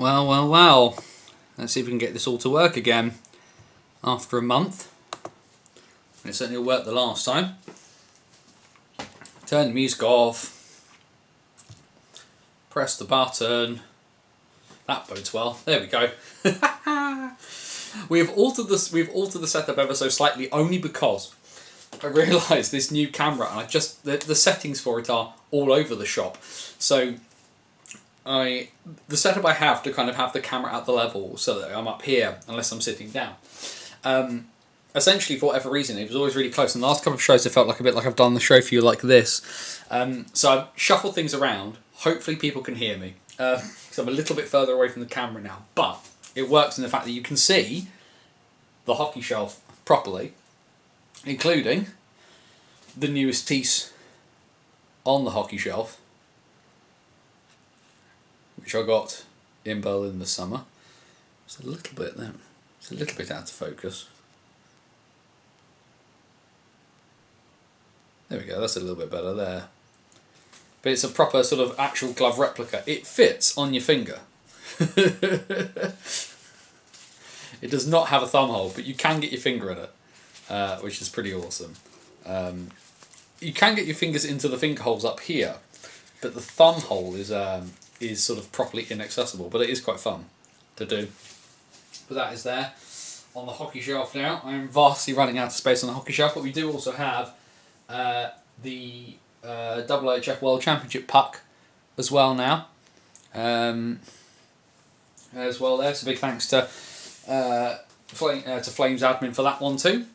Well. Let's see if we can get this all to work again after a month. It certainly worked the last time. Turn the music off. Press the button. That bodes well. There we go. We've altered the setup ever so slightly only because I realised this new camera, and the settings for it are all over the shop. So the setup I have to kind of have the camera at the level so that I'm up here unless I'm sitting down. Essentially, for whatever reason, it was always really close. In the last couple of shows, it felt like a bit like I've done the show for you like this. So I've shuffled things around. Hopefully people can hear me. So I'm a little bit further away from the camera now. But it works in the fact that you can see the hockey shelf properly, including the newest piece on the hockey shelf, which I got in Berlin this summer. It's a little bit there. It's a little bit out of focus. There we go, that's a little bit better there. But it's a proper sort of actual glove replica. It fits on your finger. It does not have a thumb hole, but you can get your finger in it, which is pretty awesome. You can get your fingers into the finger holes up here, but the thumb hole is sort of properly inaccessible, but it is quite fun to do. But that is there on the hockey shelf now. I am vastly running out of space on the hockey shelf, but we do also have the IIHF World Championship puck as well now. As well there, so big thanks to Flames admin for that one too.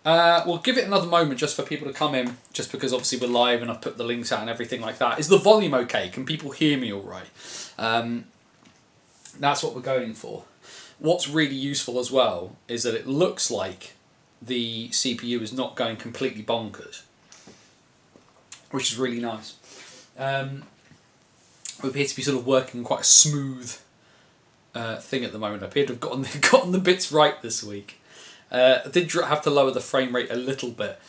We'll give it another moment just for people to come in, just because obviously we're live and I've put the links out and everything like that. Is the volume okay? Can people hear me all right? That's what we're going for. What's really useful as well is that it looks like the CPU is not going completely bonkers, which is really nice. We appear to be sort of working quite a smooth thing at the moment. I appear to have gotten the bits right this week. I did have to lower the frame rate a little bit,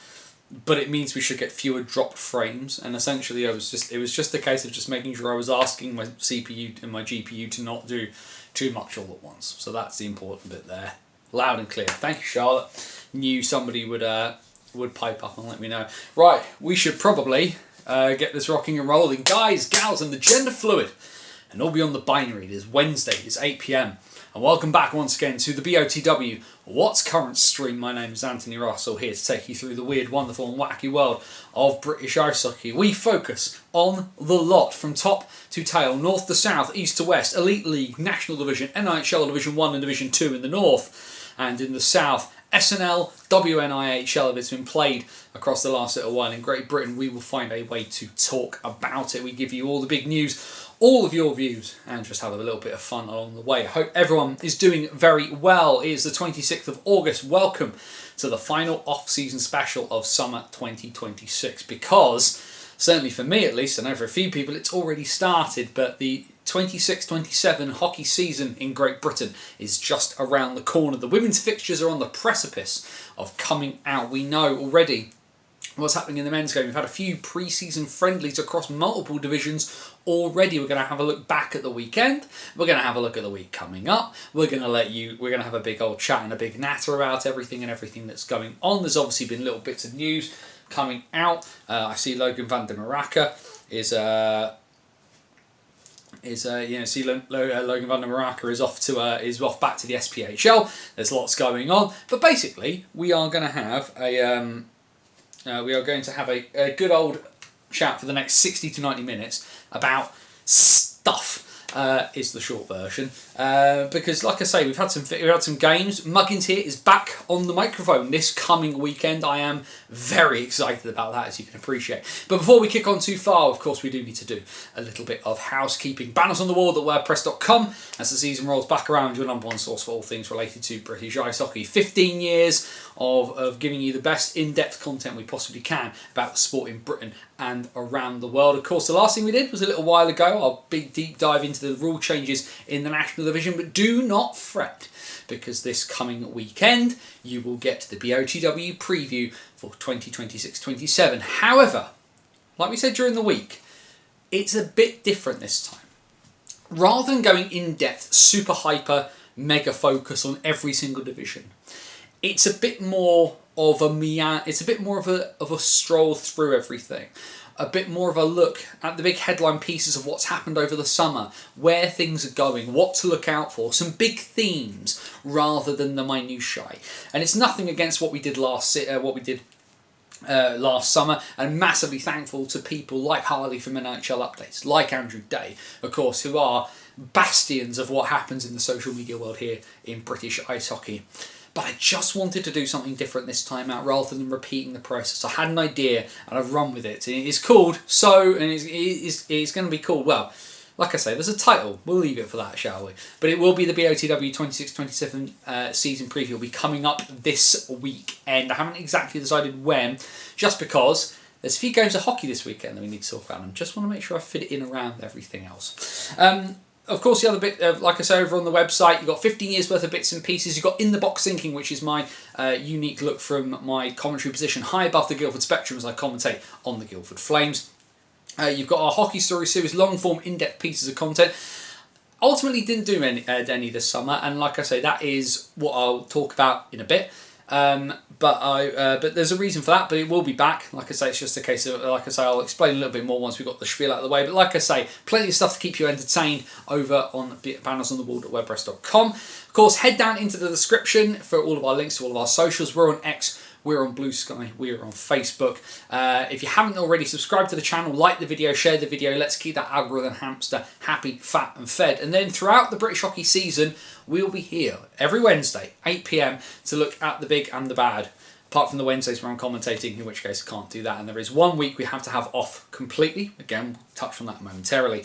but it means we should get fewer dropped frames. And essentially, it was just a case of just making sure I was asking my CPU and my GPU to not do too much all at once. So that's the important bit there, loud and clear. Thank you, Charlotte. Knew somebody would pipe up and let me know. Right, we should probably get this rocking and rolling, guys, gals, and the gender fluid, and all beyond the binary. It is Wednesday. It's 8 PM. And welcome back once again to the BOTW What's Current stream. My name is Anthony Russell, here to take you through the weird, wonderful and wacky world of British ice hockey. We focus on the lot from top to tail, north to south, east to west, Elite League, National Division, NIHL Division 1 and Division 2 in the north, and in the south, SNL, WNIHL. If it's been played across the last little while in Great Britain, we will find a way to talk about it. We give you all the big news, all of your views, and just have a little bit of fun along the way. I hope everyone is doing very well. It is the 26th of August. Welcome to the final off-season special of summer 2026, because, certainly for me at least, I know for a few people it's already started, but the 26-27 hockey season in Great Britain is just around the corner. The women's fixtures are on the precipice of coming out. We know already what's happening in the men's game. We've had a few pre-season friendlies across multiple divisions already. We're going to have a look back at the weekend. We're going to have a look at the week coming up. We're going to have a big old chat and a big natter about everything that's going on. There's obviously been little bits of news coming out. I see Logan van der Maraca Logan van der Maraca is off back to the SPHL. There's lots going on, but basically we are going to have a good old chat for the next 60 to 90 minutes about stuff. Is the short version, because like I say, we've had some games. Muggins here is back on the microphone this coming weekend. I am very excited about that, as you can appreciate. But before we kick on too far, of course, we do need to do a little bit of housekeeping. Banners on the wall at wordpress.com. As the season rolls back around, your number one source for all things related to British ice hockey. 15 years of giving you the best in-depth content we possibly can about the sport in Britain and around the world. Of course, the last thing we did was a little while ago, our big deep dive into the rule changes in the National Division. But do not fret, because this coming weekend you will get the BOTW preview for 2026-27. However, like we said during the week, it's a bit different this time. rather than going in depth, super hyper, mega focus on every single division, it's a bit more of it's a bit more of a stroll through everything. A bit more of a look at the big headline pieces of what's happened over the summer, where things are going, what to look out for, some big themes rather than the minutiae. And it's nothing against what we did last summer, and massively thankful to people like Harley from NHL Updates, like Andrew Day, of course, who are bastions of what happens in the social media world here in British ice hockey. But I just wanted to do something different this time out rather than repeating the process. I had an idea and I've run with it. It's called So, and it's going to be called, well, like I say, there's a title. We'll leave it for that, shall we? But it will be the BOTW 26-27 season preview. Will be coming up this weekend. I haven't exactly decided when, just because there's a few games of hockey this weekend that we need to talk about. And just want to make sure I fit it in around everything else. Of course, the other bit, like I say, over on the website, you've got 15 years worth of bits and pieces. You've got In the Box Thinking, which is my unique look from my commentary position high above the Guildford spectrum as I commentate on the Guildford Flames. You've got our Hockey Story series, long-form, in-depth pieces of content. Ultimately, didn't do any this summer, and like I say, that is what I'll talk about in a bit. But there's a reason for that, but it will be back. Like I say, it's just a case of, like I say, I'll explain a little bit more once we've got the spiel out of the way. But like I say, plenty of stuff to keep you entertained over on bannersonthewall.wordpress.com. Of course, head down into the description for all of our links to all of our socials. We're on X, we're on Blue Sky, we're on Facebook. If you haven't already, subscribe to the channel, like the video, share the video. Let's keep that algorithm hamster happy, fat and fed. And then throughout the British hockey season, we'll be here every Wednesday, 8 PM, to look at the big and the bad. Apart from the Wednesdays where I'm commentating, in which case I can't do that. And there is 1 week we have to have off completely. Again, we'll touch on that momentarily.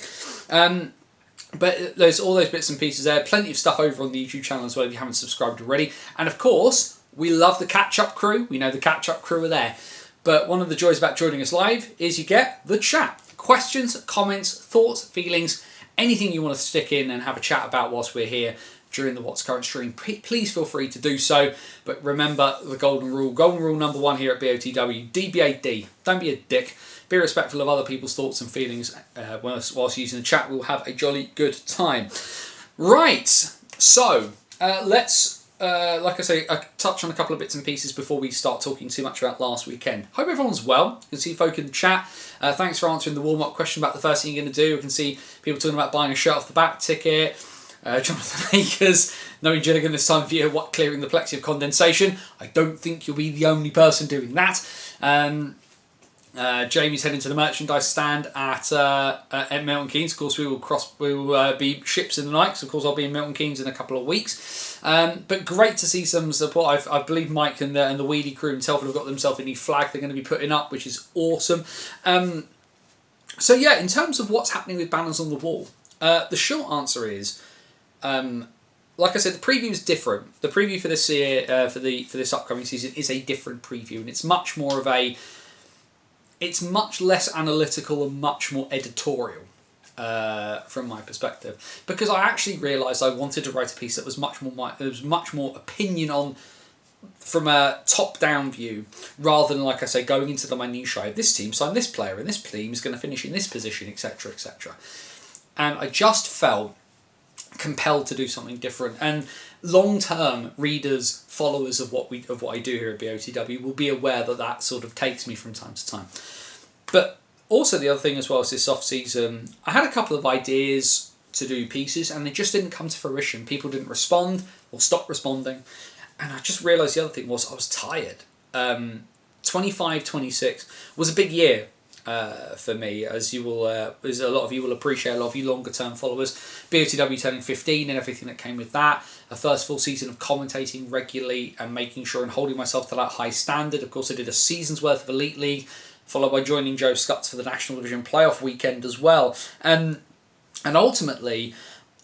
But there's all those bits and pieces there. Plenty of stuff over on the YouTube channel as well if you haven't subscribed already. And of course, we love the catch-up crew. We know the catch-up crew are there. But one of the joys about joining us live is you get the chat. Questions, comments, thoughts, feelings, anything you want to stick in and have a chat about whilst we're here during the What's Current stream, please feel free to do so. But remember the golden rule. Golden rule number 1 here at BOTW, DBAD. Don't be a dick. Be respectful of other people's thoughts and feelings whilst using the chat. We'll have a jolly good time. Right, so let's, like I say, touch on a couple of bits and pieces before we start talking too much about last weekend. Hope everyone's well. You can see folk in the chat. Thanks for answering the warm-up question about the first thing you're going to do. You can see people talking about buying a shirt off the back ticket. Jonathan Akers, knowing Gilligan this time of year, what clearing the plexi of condensation. I don't think you'll be the only person doing that. Jamie's heading to the merchandise stand at Milton Keynes. Of course, we will be ships in the night. So of course, I'll be in Milton Keynes in a couple of weeks. But great to see some support. I believe Mike and the Weedy crew and Telford have got themselves a new flag they're going to be putting up, which is awesome. So yeah, in terms of what's happening with Banners on the Wall, the short answer is, like I said, the preview is different. The preview for this year, for this upcoming season, is a different preview, and it's much more of a. It's much less analytical and much more editorial from my perspective, because I actually realised I wanted to write a piece that was much more opinion on from a top-down view, rather than, like I say, going into the minutiae of this team signed this player and this team is going to finish in this position, etc., etc. And I just felt compelled to do something different, and long-term readers, followers of what I do here at BOTW will be aware that sort of takes me from time to time. But also the other thing as well is this off-season, I had a couple of ideas to do pieces and they just didn't come to fruition. People didn't respond or stop responding, and I just realised the other thing was I was tired. 25-26 was a big year for me, as you will, as a lot of you will appreciate, a lot of you longer term followers. BOTW turning 15 and everything that came with that. A first full season of commentating regularly and making sure and holding myself to that high standard. Of course, I did a season's worth of Elite League, followed by joining Joe Scutts for the National Division playoff weekend as well. And ultimately,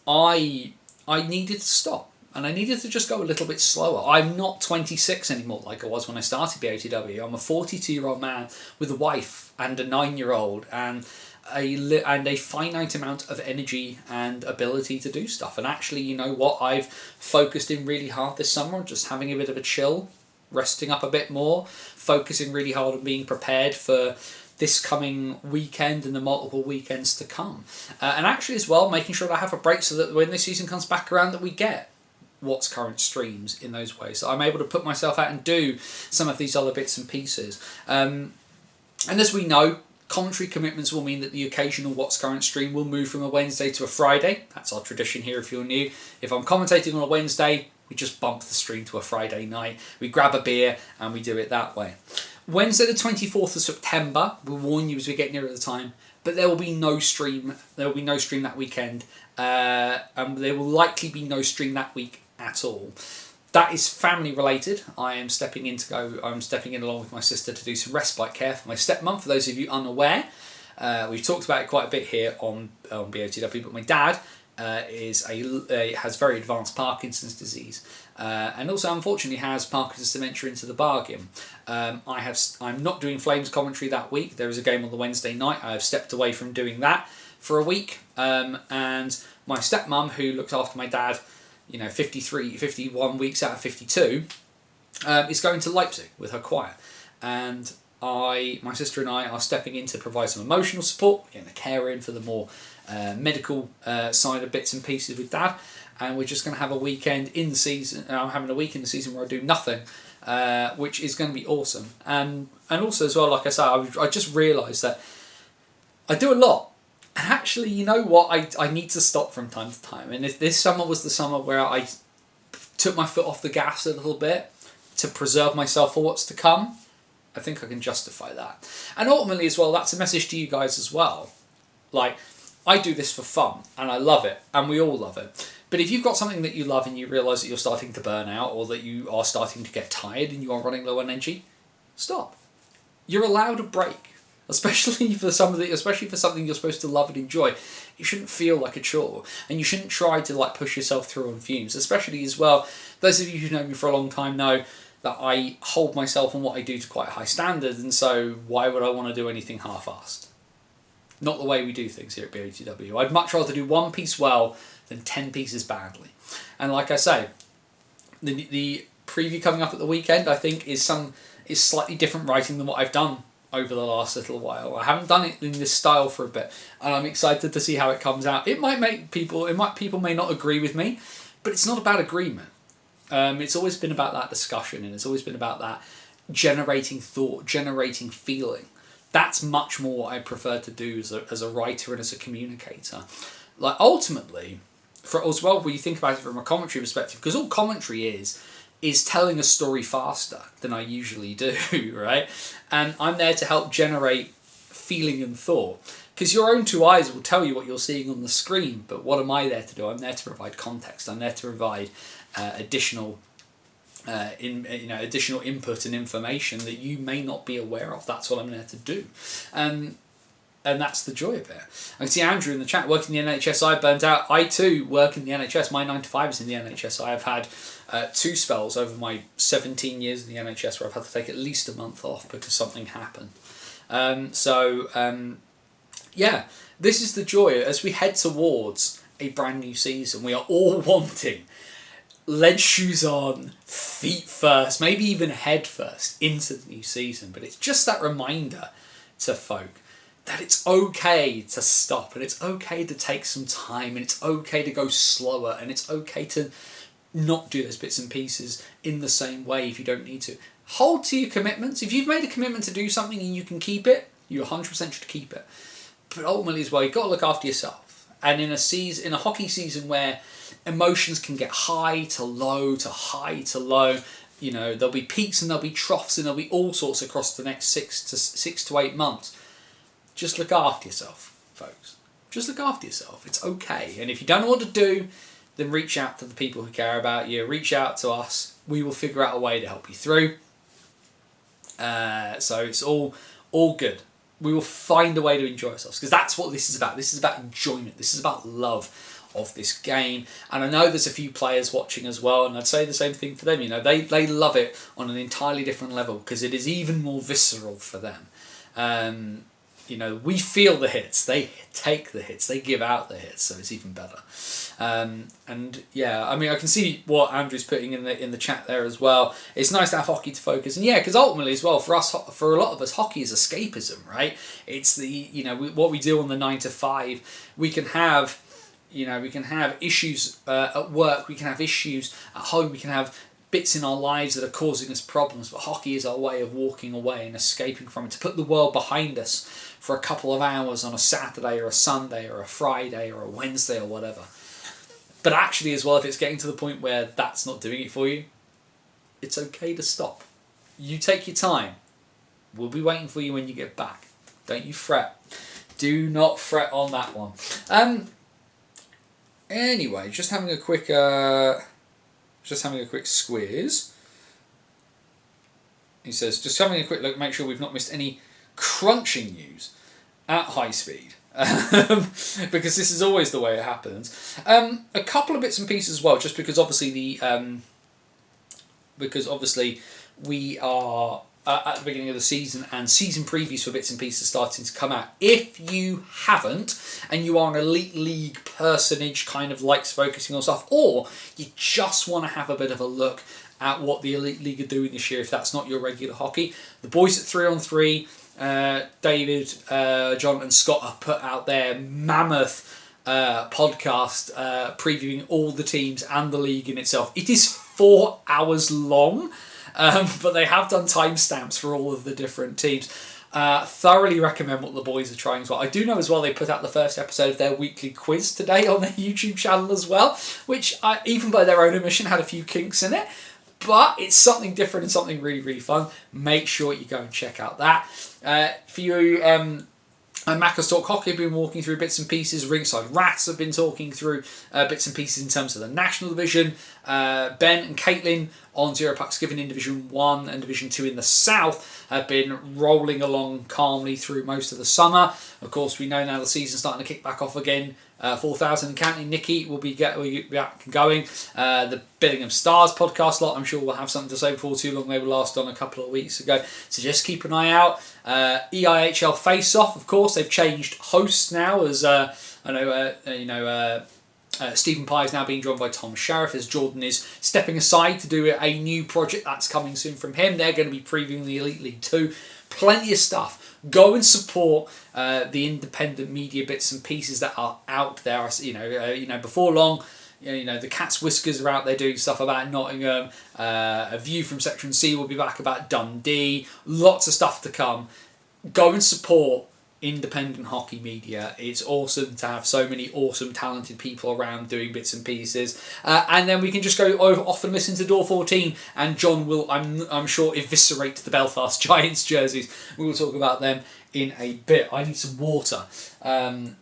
I needed to stop. And I needed to just go a little bit slower. I'm not 26 anymore like I was when I started BOTW. I'm a 42-year-old man with a wife and a 9-year-old and a finite amount of energy and ability to do stuff. And actually, you know what? I've focused in really hard this summer, just having a bit of a chill, resting up a bit more, focusing really hard on being prepared for this coming weekend and the multiple weekends to come. And actually as well, making sure that I have a break so that when the season comes back around that we get What's Current streams in those ways. So I'm able to put myself out and do some of these other bits and pieces. And as we know, commentary commitments will mean that the occasional What's Current stream will move from a Wednesday to a Friday. That's our tradition here if you're new. If I'm commentating on a Wednesday, we just bump the stream to a Friday night. We grab a beer and we do it that way. Wednesday the 24th of September, we'll warn you as we get nearer the time, but there will be no stream. There will be no stream that weekend. And there will likely be no stream that week at all. That is family related. I'm stepping in along with my sister to do some respite care for my stepmom. For those of you unaware, we've talked about it quite a bit here on BOTW, but my dad has very advanced Parkinson's disease, and also unfortunately has Parkinson's dementia into the bargain. I'm not doing Flames commentary that week. There is a game on the Wednesday night. I have stepped away from doing that for a week, and my stepmom, who looks after my dad, 51 weeks out of 52, is going to Leipzig with her choir, and my sister and I are stepping in to provide some emotional support, getting the care in for the more medical side of bits and pieces with Dad, and we're just going to have a weekend in the season. I'm having a week in the season where I do nothing, which is going to be awesome. And also as well, like I say, I just realised that I do a lot. And actually, you know what? I need to stop from time to time. And if this summer was the summer where I took my foot off the gas a little bit to preserve myself for what's to come, I think I can justify that. And ultimately as well, that's a message to you guys as well. Like, I do this for fun, and I love it, and we all love it. But if you've got something that you love and you realise that you're starting to burn out, or that you are starting to get tired and you are running low on energy, stop. You're allowed a break. Especially for something you're supposed to love and enjoy. You shouldn't feel like a chore, and you shouldn't try to push yourself through on fumes. Especially as well, those of you who know me for a long time know that I hold myself and what I do to quite a high standard, and so why would I want to do anything half-assed? Not the way we do things here at BOTW. I'd much rather do one piece well than 10 pieces badly. And like I say, the preview coming up at the weekend, I think, is slightly different writing than what I've done over the last little while. I haven't done it in this style for a bit, and I'm excited to see how it comes out. People may not agree with me, but it's not about agreement. It's always been about that discussion, and it's always been about that generating thought, generating feeling. That's much more what I prefer to do as a writer and as a communicator. Like, ultimately, as well, when you think about it from a commentary perspective, because all commentary is telling a story faster than I usually do, right? And I'm there to help generate feeling and thought. Because your own two eyes will tell you what you're seeing on the screen, but what am I there to do? I'm there to provide context. I'm there to provide additional input and information that you may not be aware of. That's what I'm there to do. And that's the joy of it. I can see Andrew in the chat, working in the NHS, I burnt out. I too work in the NHS. My 9 to 5 is in the NHS. I have had 2 spells over my 17 years in the NHS where I've had to take at least a month off because something happened. Yeah, this is the joy. As we head towards a brand new season, we are all wanting lead shoes on, feet first, maybe even head first into the new season. But it's just that reminder to folk that it's okay to stop, and it's okay to take some time, and it's okay to go slower, and it's okay to not do those bits and pieces in the same way if you don't need to. Hold to your commitments. If you've made a commitment to do something and you can keep it, you 100% should keep it. But ultimately as well, you've got to look after yourself. And in a hockey season where emotions can get high to low to high to low, there'll be peaks and there'll be troughs and there'll be all sorts across the next 6 to 8 months. Just look after yourself, folks. Just look after yourself. It's okay. And if you don't know what to do, then reach out to the people who care about you. Reach out to us. We will figure out a way to help you through. So it's all good. We will find a way to enjoy ourselves, because that's what this is about. This is about enjoyment. This is about love of this game. And I know there's a few players watching as well, and I'd say the same thing for them. They love it on an entirely different level because it is even more visceral for them. we feel the hits. They take the hits. They give out the hits, so it's even better. And yeah, I mean, I can see what Andrew's putting in the chat there as well. It's nice to have hockey to focus, and yeah, because ultimately as well, for a lot of us, hockey is escapism, right? It's what we do on the 9 to 5. We can have issues at work. We can have issues at home. We can have bits in our lives that are causing us problems, but hockey is our way of walking away and escaping from it, to put the world behind us for a couple of hours on a Saturday or a Sunday or a Friday or a Wednesday or whatever. But actually as well, if it's getting to the point where that's not doing it for you, it's okay to stop. You take your time. We'll be waiting for you when you get back. Don't you fret. Do not fret on that one. Anyway, just having a quick squeeze. He says, just having a quick look, make sure we've not missed any crunching news at high speed. Because this is always the way it happens. A couple of bits and pieces as well, just because obviously we are at the beginning of the season, and season previews for bits and pieces starting to come out. If you haven't, and you are an Elite League personage, kind of likes focusing on stuff, or you just want to have a bit of a look at what the Elite League are doing this year, if that's not your regular hockey, the boys at 3 on 3, David, John and Scott have put out their mammoth podcast previewing all the teams and the league in itself. It is 4 hours long. But they have done timestamps for all of the different teams. Thoroughly recommend what the boys are trying as well. I do know as well they put out the first episode of their weekly quiz today on their YouTube channel as well, which even by their own admission had a few kinks in it. But it's something different and something really, really fun. Make sure you go and check out that. For you... Macca's Talk Hockey have been walking through bits and pieces. Ringside Rats have been talking through bits and pieces in terms of the National Division. Ben and Caitlin on Zero Pucks Given in Division 1 and Division 2 in the South have been rolling along calmly through most of the summer. Of course, we know now the season's starting to kick back off again. 4,000 and counting. Nikki will be back and going. The Billingham Stars podcast lot, I'm sure we'll have something to say before too long. They were last on a couple of weeks ago, so just keep an eye out. EIHL Face Off, of course, they've changed hosts now. As Stephen Pye is now being joined by Tom Sheriff, as Jordan is stepping aside to do a new project that's coming soon from him. They're going to be previewing the Elite League 2. Plenty of stuff. Go and support the independent media bits and pieces that are out there. Before long, the Cat's Whiskers are out there doing stuff about Nottingham. A View from Section C will be back about Dundee. Lots of stuff to come. Go and support independent hockey media. It's awesome to have so many awesome, talented people around doing bits and pieces. And then we can just go off and listen to Door 14, and John will, I'm sure, eviscerate the Belfast Giants jerseys. We will talk about them in a bit. I need some water to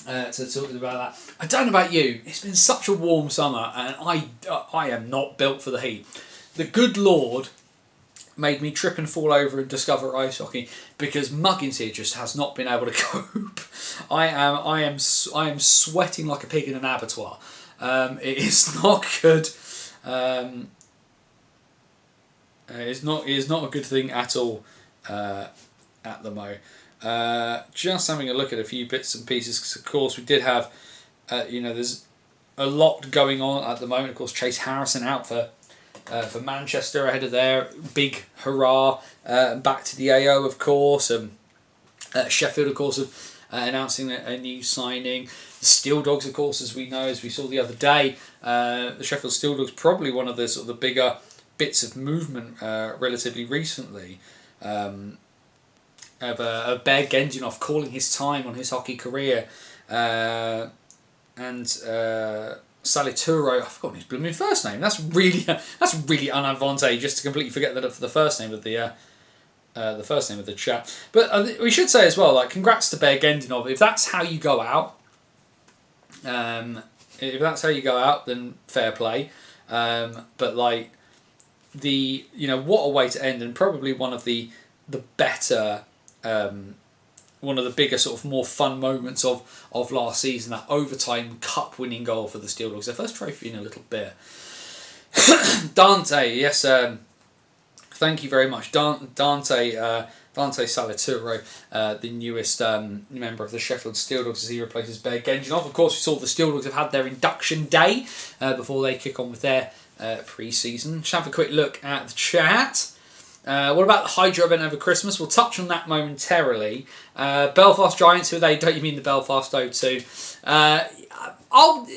talk about that. I don't know about you. It's been such a warm summer, and I am not built for the heat. The good Lord made me trip and fall over and discover ice hockey, because Muggins here just has not been able to cope. I am sweating like a pig in an abattoir. It is not good. It is not a good thing at all at the moment. Just having a look at a few bits and pieces, because of course we did have, there's a lot going on at the moment. Of course, Chase Harrison out for Manchester ahead of their big hurrah back to the AO, of course. Sheffield, of course, announcing a new signing. The Steel Dogs, of course, as we know, as we saw the other day, the Sheffield Steel Dogs, probably one of the sort of the bigger bits of movement relatively recently. Of Bear Gendinov calling his time on his hockey career, and Salituro, I've forgotten his blooming first name. That's really unadvantageous to completely forget that for the first name of the chap. But we should say as well, like, congrats to Bear Gendinov. If that's how you go out, then fair play. But like what a way to end, and probably one of the better. One of the bigger, sort of more fun moments of last season, that overtime cup winning goal for the Steel Dogs, their first trophy in a little bit. Dante, yes, thank you very much, Dante. Dante Salituro, the newest member of the Sheffield Steel Dogs, as he replaces Bear Genginov. Of course, we saw the Steel Dogs have had their induction day before they kick on with their pre-season. Just have a quick look at the chat. What about the Hydro event over Christmas? We'll touch on that momentarily. Belfast Giants, who are they? Don't you mean the Belfast O2?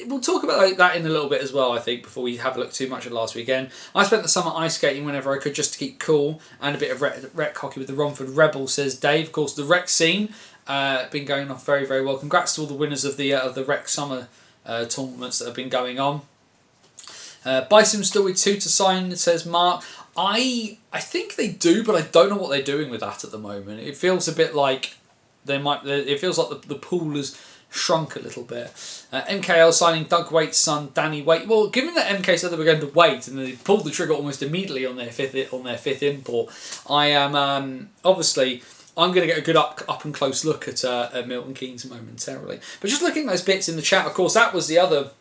We'll talk about that in a little bit as well, I think, before we have a look too much at last weekend. I spent the summer ice skating whenever I could just to keep cool, and a bit of rec hockey with the Romford Rebels, says Dave. Of course, the rec scene been going off very, very well. Congrats to all the winners of the rec summer tournaments that have been going on. Bison still with 2 to sign, says Mark. I think they do, but I don't know what they're doing with that at the moment. It feels a bit like it feels like the pool has shrunk a little bit. MKL signing Doug Waite's son, Danny Waite. Well, given that MK said they were going to wait and they pulled the trigger almost immediately on their fifth import, I am obviously I'm going to get a good up and close look at Milton Keynes momentarily. But just looking at those bits in the chat, of course, that was the other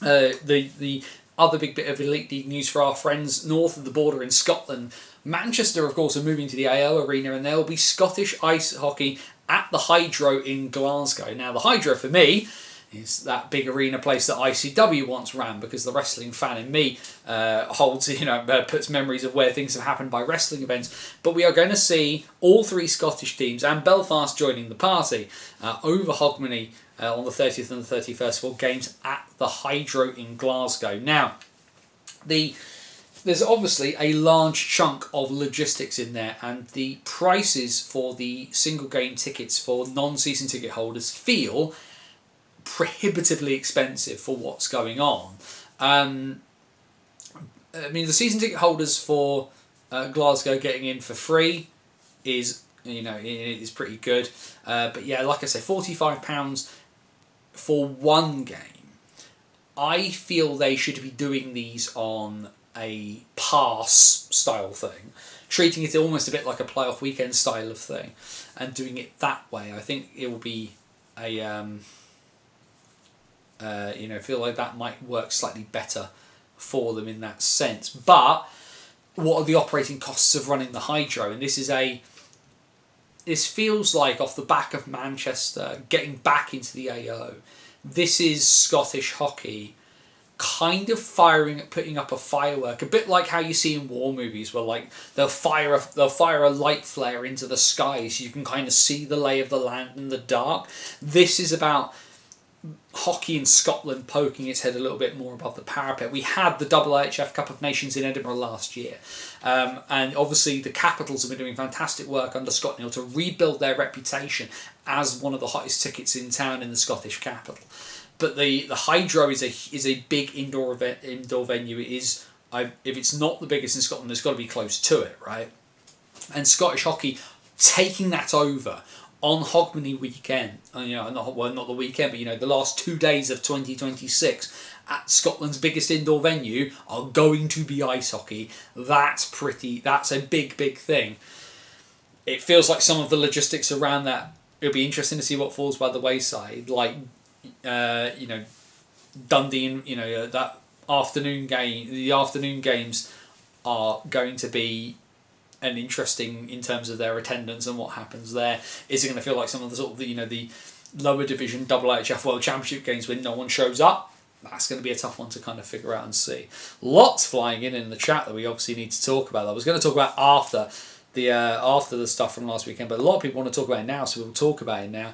the other big bit of Elite League news for our friends north of the border in Scotland. Manchester, of course, are moving to the AO Arena, and there will be Scottish ice hockey at the Hydro in Glasgow. Now, the Hydro, for me, is that big arena place that ICW once ran, because the wrestling fan in me holds, puts memories of where things have happened by wrestling events. But we are going to see all 3 Scottish teams and Belfast joining the party over Hogmanay on the 30th and the 31st for games at the Hydro in Glasgow. Now, there's obviously a large chunk of logistics in there, and the prices for the single game tickets for non-season ticket holders feel prohibitively expensive for what's going on. I mean, the season ticket holders for Glasgow getting in for free is is pretty good. But yeah, like I say, £45 for one game. I feel they should be doing these on a pass style thing, treating it almost a bit like a playoff weekend style of thing, and doing it that way. I think it will be a feel like that might work slightly better for them in that sense. But what are the operating costs of running the Hydro? And this feels like, off the back of Manchester getting back into the AO, this is Scottish hockey kind of putting up a firework, a bit like how you see in war movies, where like they'll fire a light flare into the sky so you can kind of see the lay of the land in the dark. This is about hockey in Scotland poking its head a little bit more above the parapet. We had the IIHF Cup of Nations in Edinburgh last year, and obviously the Capitals have been doing fantastic work under Scott Neal to rebuild their reputation as one of the hottest tickets in town in the Scottish capital. But the Hydro is a big indoor venue. It is, if it's not the biggest in Scotland, there's got to be close to it, right? And Scottish hockey taking that over on Hogmanay weekend, not the weekend, but the last 2 days of 2026 at Scotland's biggest indoor venue are going to be ice hockey. That's a big thing. It feels like some of the logistics around that, it'll be interesting to see what falls by the wayside, like Dundee and that afternoon game. The afternoon games are going to be an interesting in terms of their attendance and what happens there. Is it going to feel like some of the sort of the lower division IIHF World Championship games when no one shows up? That's going to be a tough one to kind of figure out and see. Lots flying in the chat that we obviously need to talk about. I was going to talk about after the stuff from last weekend, but a lot of people want to talk about it now, so we'll talk about it now.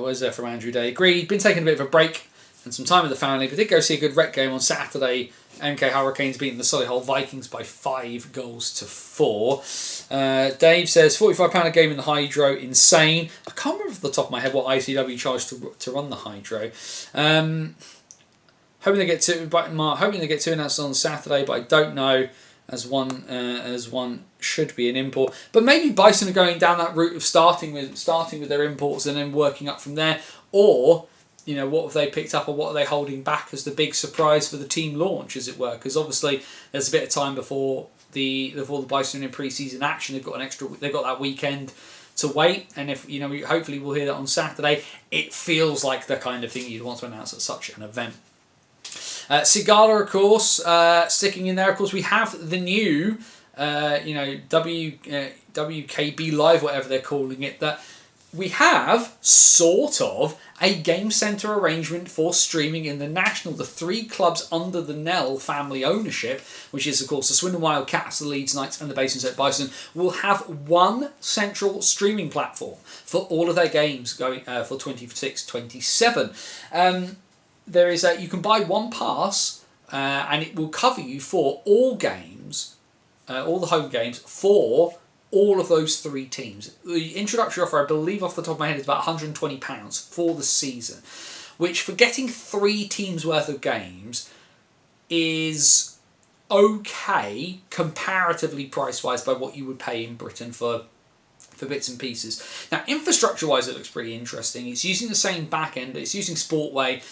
What is there from Andrew Day? Agreed. Been taking a bit of a break and some time with the family, but did go see a good rec game on Saturday. MK Hurricanes beating the Solihull Vikings by 5-4. Dave says £45 a game in the Hydro, insane. I can't remember off the top of my head what ICW charged to run the Hydro. Hoping they get two announced on Saturday, but I don't know. As one should be an import, but maybe Bison are going down that route of starting with their imports and then working up from there, or what have they picked up, or what are they holding back as the big surprise for the team launch, as it were? Because obviously there's a bit of time before the Bison are in pre-season action. They've got that weekend to wait, and if hopefully we'll hear that on Saturday. It feels like the kind of thing you'd want to announce at such an event. Sigala, of course, sticking in there. Of course, we have the new WKB Live, whatever they're calling it, that we have sort of a Game Centre arrangement for streaming in the National. The 3 clubs under the Nell family ownership, which is of course the Swindon Wildcats, the Leeds Knights and the Basingstoke Bison, will have one central streaming platform for all of their games going for 26-27. There is you can buy one pass and it will cover you for all games, all the home games for all of those 3 teams. The introductory offer, I believe off the top of my head, is about £120 for the season, which for getting 3 teams worth of games is okay comparatively price-wise by what you would pay in Britain for bits and pieces. Now, infrastructure-wise, it looks pretty interesting. It's using the same back-end. It's using Sportway,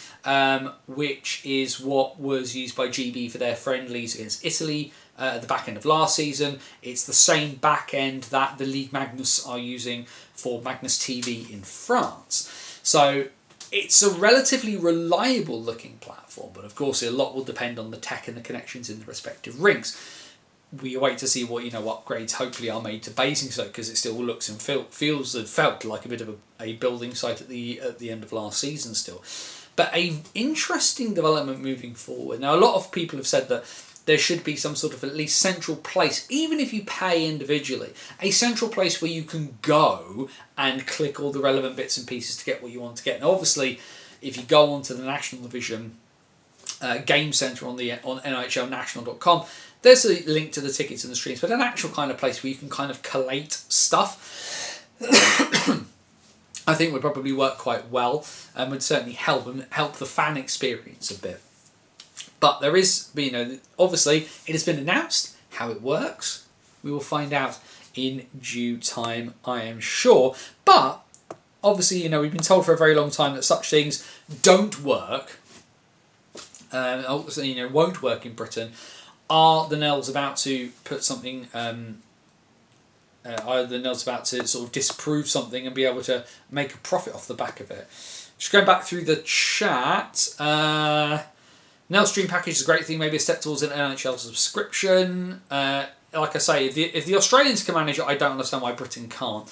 which is what was used by GB for their friendlies against Italy at the back end of last season. It's the same back-end that the Ligue Magnus are using for Magnus TV in France. So it's a relatively reliable-looking platform, but of course a lot will depend on the tech and the connections in the respective rinks. We wait to see what upgrades hopefully are made to Basingstoke, because it still looks and feels and felt like a bit of a building site at the end of last season still. But a interesting development moving forward. Now, a lot of people have said that there should be some sort of at least central place, even if you pay individually, a central place where you can go and click all the relevant bits and pieces to get what you want to get. Now, obviously, if you go onto the National Division Game Centre on NHLnational.com, there's a link to the tickets and the streams, but an actual kind of place where you can kind of collate stuff I think would probably work quite well and would certainly help the fan experience a bit. But there is, obviously it has been announced. How it works, we will find out in due time, I am sure. But obviously, we've been told for a very long time that such things don't work. Won't work in Britain. Are the Nels about to put something? Are the Nels about to sort of disprove something and be able to make a profit off the back of it? Just going back through the chat. Nel Stream package is a great thing. Maybe a step towards an NHL subscription. Like I say, if the Australians can manage it, I don't understand why Britain can't.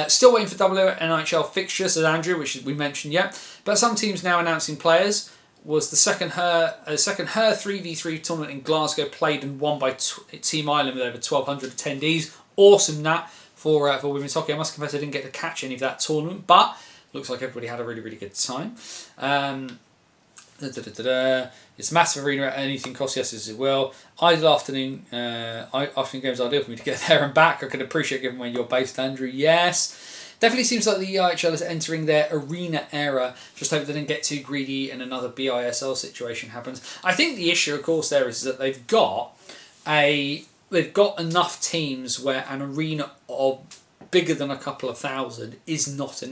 Still waiting for WNHL fixtures, says Andrew, which we mentioned yet. But some teams now announcing players. Was the second Her 3v3 tournament in Glasgow played and won by Team Ireland with over 1,200 attendees. Awesome that for women's hockey. I must confess I didn't get to catch any of that tournament, but looks like everybody had a really, really good time. It's massive arena. Anything costs, yes, as it will. Idle afternoon games are ideal for me to get there and back. I can appreciate given where you're based, Andrew. Yes. Definitely seems like the EIHL is entering their arena era. Just hope they didn't get too greedy and another BISL situation happens. I think the issue, of course, there is that they've got enough teams where an arena of bigger than a couple of thousand is not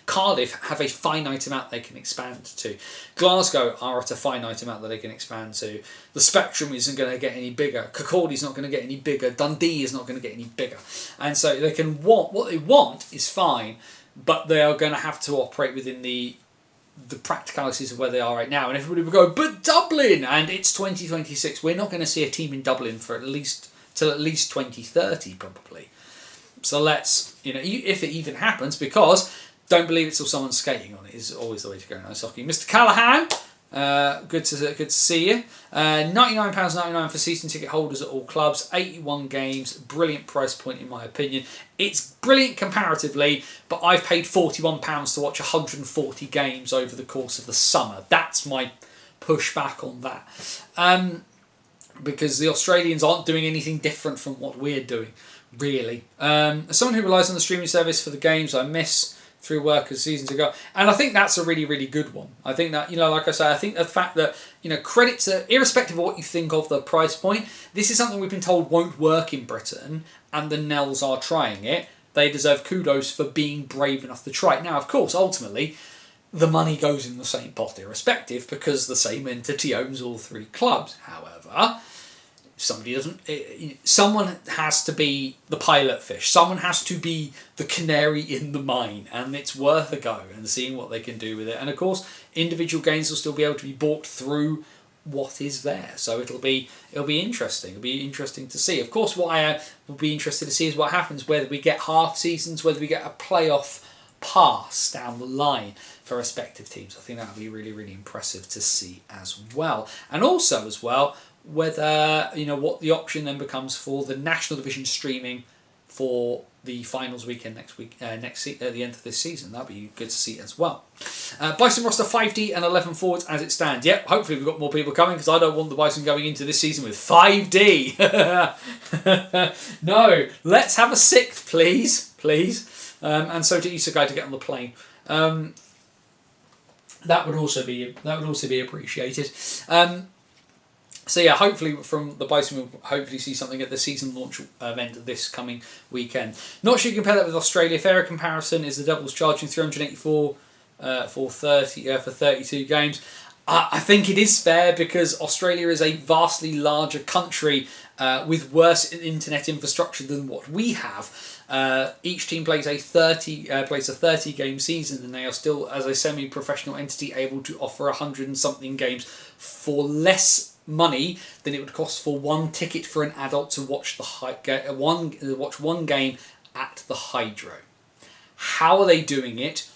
Cardiff have a finite amount they can expand to. Glasgow are at a finite amount that they can expand to. The Spectrum isn't going to get any bigger. Kirkcaldy's not going to get any bigger. Dundee is not going to get any bigger. And so they can what they want is fine, but they are going to have to operate within the practicalities of where they are right now. And everybody will go, but Dublin, and it's 2026. We're not going to see a team in Dublin for at least 2030 probably. So let's, if it even happens, because don't believe it till someone's skating on it is always the way to go in ice hockey. Mr. Callahan, good to see you. £99.99 for season ticket holders at all clubs. 81 games, brilliant price point in my opinion. It's brilliant comparatively, but I've paid £41 to watch 140 games over the course of the summer. That's my pushback on that. Because the Australians aren't doing anything different from what we're doing. Really. As someone who relies on the streaming service for the games I miss through work as seasons ago, and I think that's a really, really good one. I think that, like I say, I think the fact that, credit to, irrespective of what you think of the price point, this is something we've been told won't work in Britain, and the Nels are trying it. They deserve kudos for being brave enough to try it. Now, of course, ultimately, the money goes in the same pot irrespective, because the same entity owns all 3 clubs. However, someone has to be the pilot fish. Someone has to be the canary in the mine, and it's worth a go and seeing what they can do with it. And of course, individual games will still be able to be bought through what is there. So it'll be interesting. It'll be interesting to see. Of course, what I will be interested to see is what happens, whether we get half seasons, whether we get a playoff pass down the line for respective teams. I think that would be really, really impressive to see as well. And also as well, whether, what the option then becomes for the National Division streaming for the finals weekend at the end of this season. That'd be good to see as well. Bison roster 5D and 11 forwards as it stands. Yep, hopefully we've got more people coming, because I don't want the Bison going into this season with 5D. No, let's have a sixth, please. And so to Isekai to get on the plane. That would also be appreciated. So yeah, hopefully from the Bison we'll hopefully see something at the season launch event this coming weekend. Not sure you compare that with Australia. Fairer comparison is the Devils charging 384 for 32 games. I think it is fair, because Australia is a vastly larger country with worse internet infrastructure than what we have. Each team plays a 30 game season, and they are still, as a semi-professional entity, able to offer 100 and something games for less money than it would cost for one ticket for an adult to watch one game at the Hydro. How are they doing it?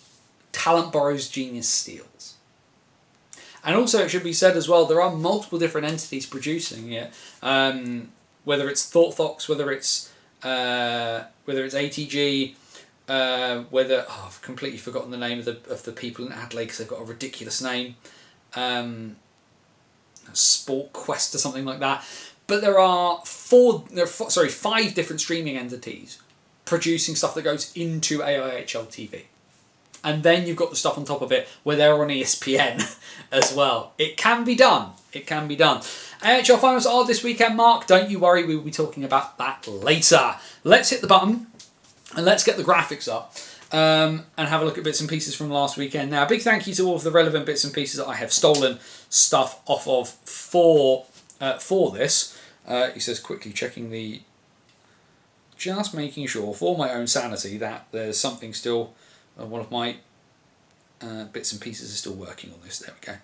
Talent borrows, genius steals. And also, it should be said as well, there are multiple different entities producing it. Whether it's ThoughtFox, whether it's ATG, I've completely forgotten the name of the people in Adelaide, because they've got a ridiculous name. Sport Quest or something like that. But there are 5 different streaming entities producing stuff that goes into AIHL TV. And then you've got the stuff on top of it where they're on ESPN as well. It can be done. AHL finals are this weekend, Mark. Don't you worry, we will be talking about that later. Let's hit the button and let's get the graphics up. And have a look at bits and pieces from last weekend. Now, a big thank you to all of the relevant bits and pieces that I have stolen stuff off of for this. He says, quickly checking just making sure for my own sanity that there's something still, one of my bits and pieces is still working on this. There we go.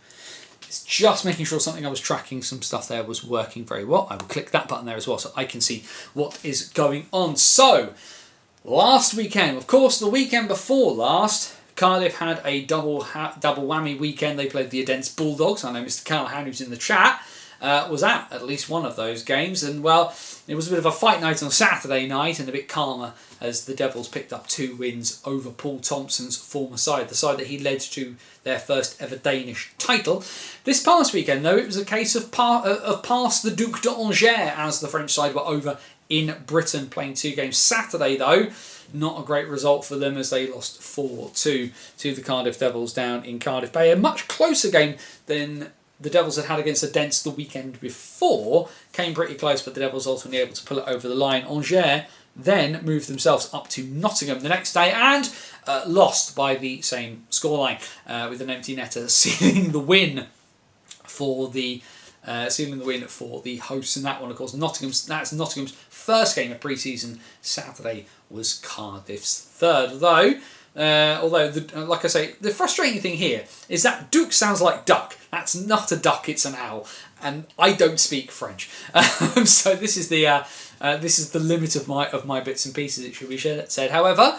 It's just making sure something I was tracking, some stuff there was working very well. I will click that button there as well so I can see what is going on. So, last weekend, of course, the weekend before last, Cardiff had a double whammy weekend. They played the Odense Bulldogs. I know Mr. Callahan, who's in the chat, was at least one of those games. And, well, it was a bit of a fight night on Saturday night, and a bit calmer as the Devils picked up 2 wins over Paul Thompson's former side, the side that he led to their first ever Danish title. This past weekend, though, it was a case of pass the Duc d'Angers, as the French side were over in Britain playing 2 games. Saturday, though, not a great result for them, as they lost 4-2 to the Cardiff Devils down in Cardiff Bay. A much closer game than the Devils had against Odense the weekend before. Came pretty close, but the Devils ultimately able to pull it over the line. Angers then moved themselves up to Nottingham the next day and lost by the same scoreline, with an empty netter sealing the win for the hosts in that one. Of course, that's Nottingham's first game of pre-season. Saturday was Cardiff's third. Although, like I say, the frustrating thing here is that Duke sounds like duck. That's not a duck; it's an owl, and I don't speak French. So this is the limit of my bits and pieces. It should be said. However,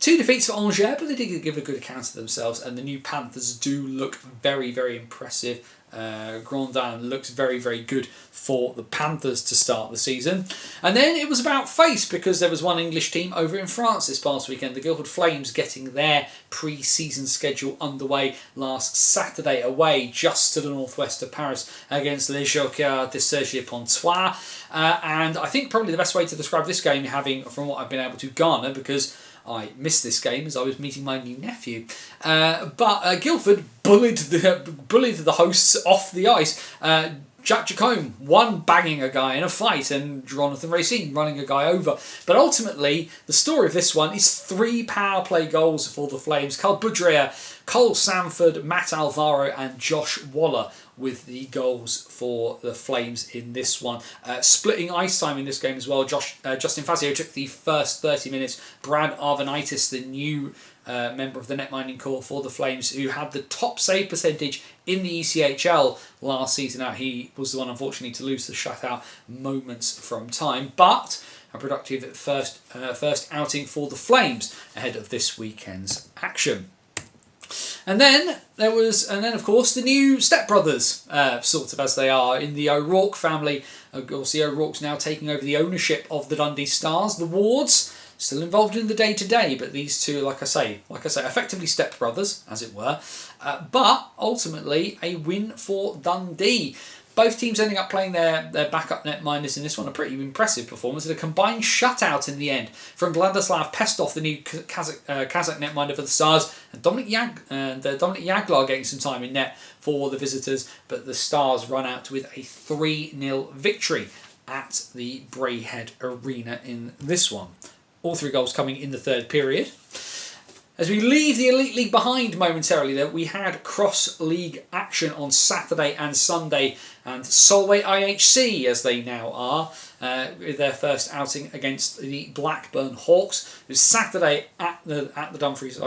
2 defeats for Angers, but they did give a good account of themselves, and the new Panthers do look very, very impressive. Grandin looks very, very good for the Panthers to start the season. And then it was about face, because there was one English team over in France this past weekend, the Guildford Flames, getting their pre-season schedule underway last Saturday away just to the northwest of Paris against Les Jockeys de Cergy-Pontoise. And I think probably the best way to describe this game, from what I've been able to garner, because I missed this game as I was meeting my new nephew. But Guildford bullied the hosts off the ice. Jack Jacome, one banging a guy in a fight, and Jonathan Racine running a guy over. But ultimately, the story of this one is 3 power play goals for the Flames. Carl Boudria, Cole Sanford, Matt Alvaro and Josh Waller with the goals for the Flames in this one. Splitting ice time in this game as well. Justin Fazio took the first 30 minutes. Brad Arvanitis, the new member of the net minding corps for the Flames, who had the top save percentage in the ECHL last season. Now, he was the one, unfortunately, to lose the shutout moments from time, but a productive first outing for the Flames ahead of this weekend's action. And then of course the new stepbrothers, sort of as they are, in the O'Rourke family. Of course, the O'Rourke's now taking over the ownership of the Dundee Stars. The Wards still involved in the day-to-day, but these two, like I say, effectively stepbrothers, as it were. But ultimately, a win for Dundee. Both teams ending up playing their backup netminders in this one. A pretty impressive performance. And a combined shutout in the end from Vladislav Pestov, the new Kazakh netminder for the Stars, and Dominic Jaglar getting some time in net for the visitors. But the Stars run out with a 3-0 victory at the Braehead Arena in this one. All 3 goals coming in the third period. As we leave the Elite League behind momentarily, though, we had cross-league action on Saturday and Sunday, and Solway IHC, as they now are, with their first outing against the Blackburn Hawks. It was Saturday at the Dumfries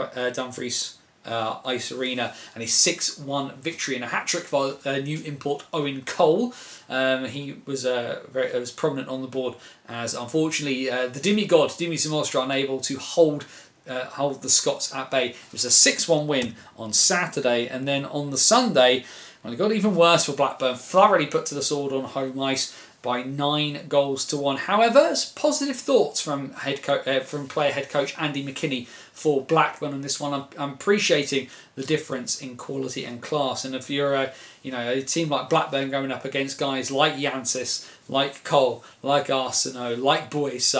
Ice Arena, and a 6-1 victory and a hat-trick for new import Owen Cole. He was was prominent on the board, as unfortunately the demigod Dimi Zamostra unable to hold the Scots at bay. It was a 6-1 win on Saturday, and then on the Sunday, well, it got even worse for Blackburn, thoroughly put to the sword on home ice by 9-1. However, positive thoughts from player head coach Andy McKinney for Blackburn on this one. I'm appreciating the difference in quality and class, and if you're a team like Blackburn going up against guys like Jancis, like Cole, like Arsenault, like Boyce,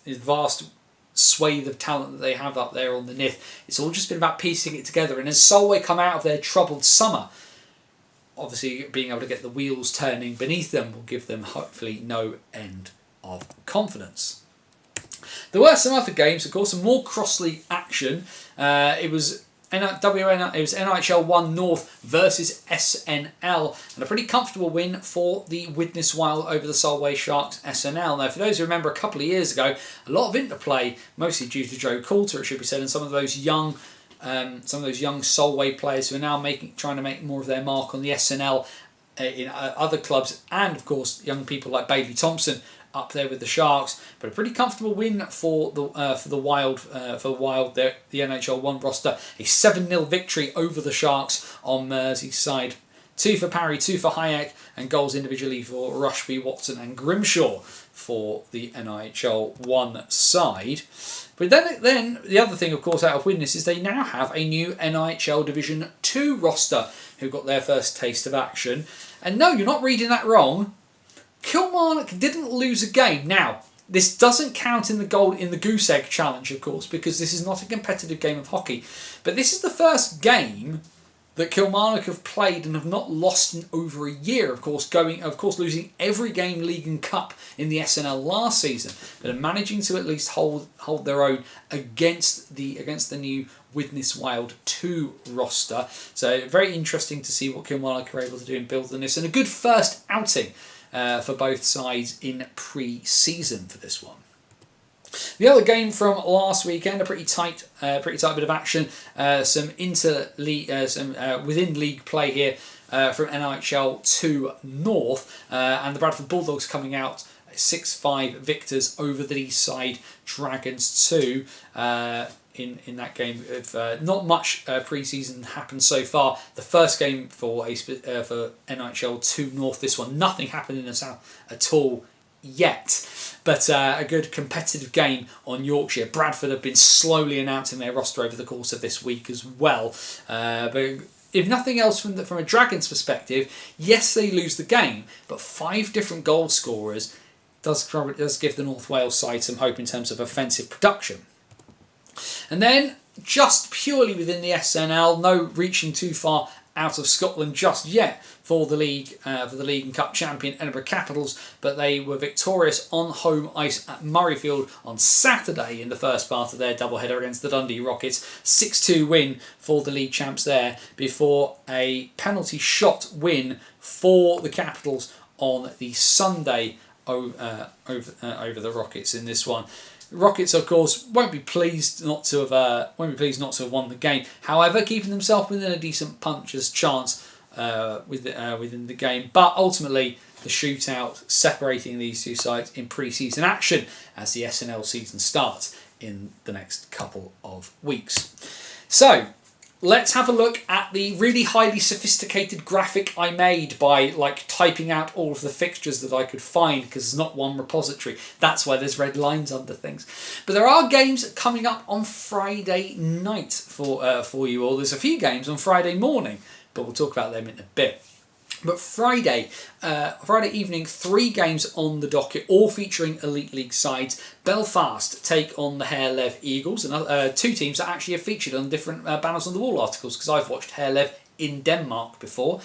the vast swathe of talent that they have up there on the Nith. It's all just been about piecing it together. And as Solway come out of their troubled summer, obviously being able to get the wheels turning beneath them will give them hopefully no end of confidence. There were some other games, of course, some more cross-league action. It was NIHL 1 North versus SNL, and a pretty comfortable win for the Widnes Wild over the Solway Sharks SNL. Now, for those who remember a couple of years ago, a lot of interplay, mostly due to Joe Coulter, it should be said, and some of those young Solway players who are now trying to make more of their mark on the SNL in other clubs, and of course young people like Bailey Thompson up there with the Sharks. But a pretty comfortable win for the Wild, the NHL 1 roster. A 7-0 victory over the Sharks on Merseyside. 2 for Parry, 2 for Hayek, and goals individually for Rushby, Watson and Grimshaw for the NIHL 1 side. But then the other thing, of course, out of Widnes is they now have a new NIHL Division 2 roster who got their first taste of action. And no, you're not reading that wrong. Kilmarnock didn't lose a game. Now, this doesn't count in the Goose Egg Challenge, of course, because this is not a competitive game of hockey. But this is the first game that Kilmarnock have played and have not lost in over a year. Of course, losing every game, league and cup in the SNL last season, but are managing to at least hold their own against the new Widnes Wild 2 roster. So very interesting to see what Kilmarnock are able to do in building this, and a good first outing for both sides in pre-season for this one. The other game from last weekend, a pretty tight bit of action. Some within league play here from NIHL 2 North, and the Bradford Bulldogs coming out 6-5 victors over the Eastside Dragons 2. In that game, not much pre-season happened so far. The first game for NIHL 2 North, this one, nothing happened in the south at all yet, but a good competitive game on Yorkshire. Bradford have been slowly announcing their roster over the course of this week as well, but if nothing else from a Dragons perspective, yes, they lose the game, but 5 different goal scorers does give the North Wales side some hope in terms of offensive production. And then, just purely within the SNL, no reaching too far out of Scotland just yet for the league and cup champion Edinburgh Capitals, but they were victorious on home ice at Murrayfield on Saturday in the first part of their doubleheader against the Dundee Rockets. 6-2 win for the league champs there, before a penalty shot win for the Capitals on the Sunday over the Rockets in this one. Rockets, of course, won't be pleased not to have won the game. However, keeping themselves within a decent puncher's chance within the game. But ultimately, the shootout separating these two sides in pre-season action as the SNL season starts in the next couple of weeks. So, let's have a look at the really highly sophisticated graphic I made by typing out all of the fixtures that I could find, because there's not one repository. That's why there's red lines under things. But there are games coming up on Friday night for you all. There's a few games on Friday morning, but we'll talk about them in a bit. But Friday evening, 3 games on the docket, all featuring Elite League sides. Belfast take on the Herlev Eagles, and 2 teams that actually have featured on different Banners on the Wall articles, because I've watched Herlev in Denmark before.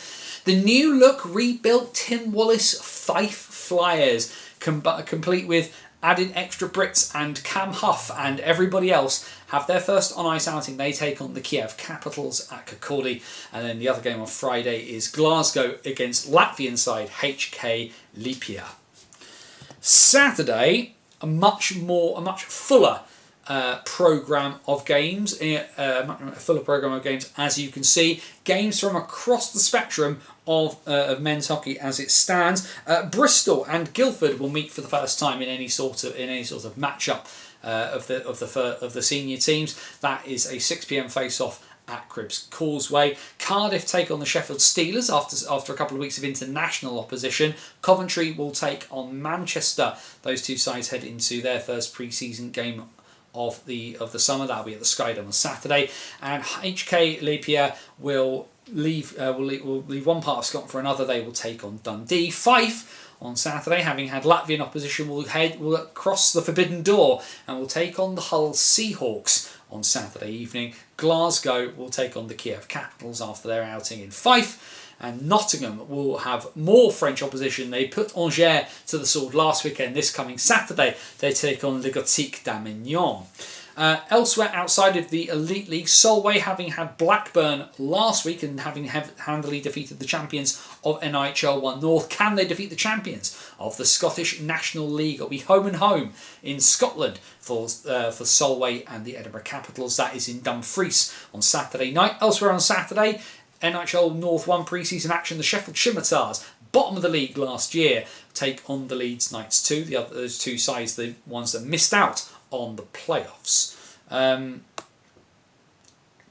The new look, rebuilt Tim Wallace Fife Flyers, complete with added extra Brits and Cam Huff and everybody else, have their first on-ice outing. They take on the Kiev Capitals at Kirkcaldy. And then the other game on Friday is Glasgow against Latvian side HK Liepāja. Saturday, a much fuller programme of games. As you can see, games from across the spectrum of men's hockey as it stands. Bristol and Guildford will meet for the first time in any sort of matchup of the senior teams. That is a 6 p.m. face-off at Cribbs Causeway. Cardiff take on the Sheffield Steelers after a couple of weeks of international opposition. Coventry will take on Manchester. Those 2 sides head into their first pre-season game of the summer. That'll be at the Skydome on Saturday. And HK Liepāja will leave one part of Scotland for another. They will take on Dundee. Fife on Saturday, having had Latvian opposition, will cross the Forbidden Door and will take on the Hull Seahawks on Saturday evening. Glasgow will take on the Kiev Capitals after their outing in Fife. And Nottingham will have more French opposition. They put Angers to the sword last weekend. This coming Saturday, they take on Le Gothique d'Avignon. Elsewhere outside of the Elite League, Solway, having had Blackburn last week and having handily defeated the champions of NIHL 1 North, can they defeat the champions of the Scottish National League? It'll be home and home in Scotland for Solway and the Edinburgh Capitals. That is in Dumfries on Saturday night. Elsewhere on Saturday, NIHL North 1 pre-season action, the Sheffield Scimitars, bottom of the league last year, take on the Leeds Knights 2. Those 2 sides, the ones that missed out on the playoffs. And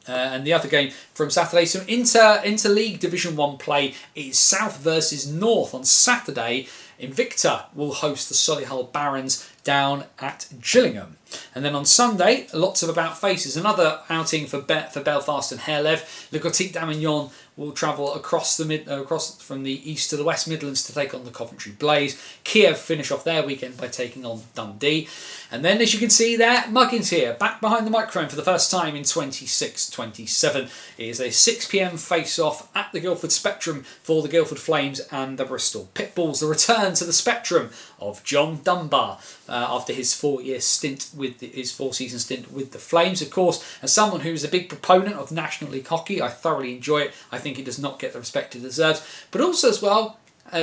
the other game from Saturday, so inter-league Division 1 play is South versus North on Saturday. Invicta will host the Solihull Barons down at Gillingham. And then on Sunday, lots of about faces. Another outing for Belfast and Herlev. Le Gothique d'Avignon will travel across from the east to the West Midlands to take on the Coventry Blaze. Kiev finish off their weekend by taking on Dundee. And then, as you can see there, Muggins here, back behind the microphone for the first time in 26-27. It is a 6 p.m. face-off at the Guildford Spectrum for the Guildford Flames and the Bristol Pitbulls. The return to the Spectrum of John Dunbar after his 4-season stint with the Flames. Of course, as someone who's a big proponent of National League hockey, I thoroughly enjoy it. I think it does not get the respect it deserves. But also as well,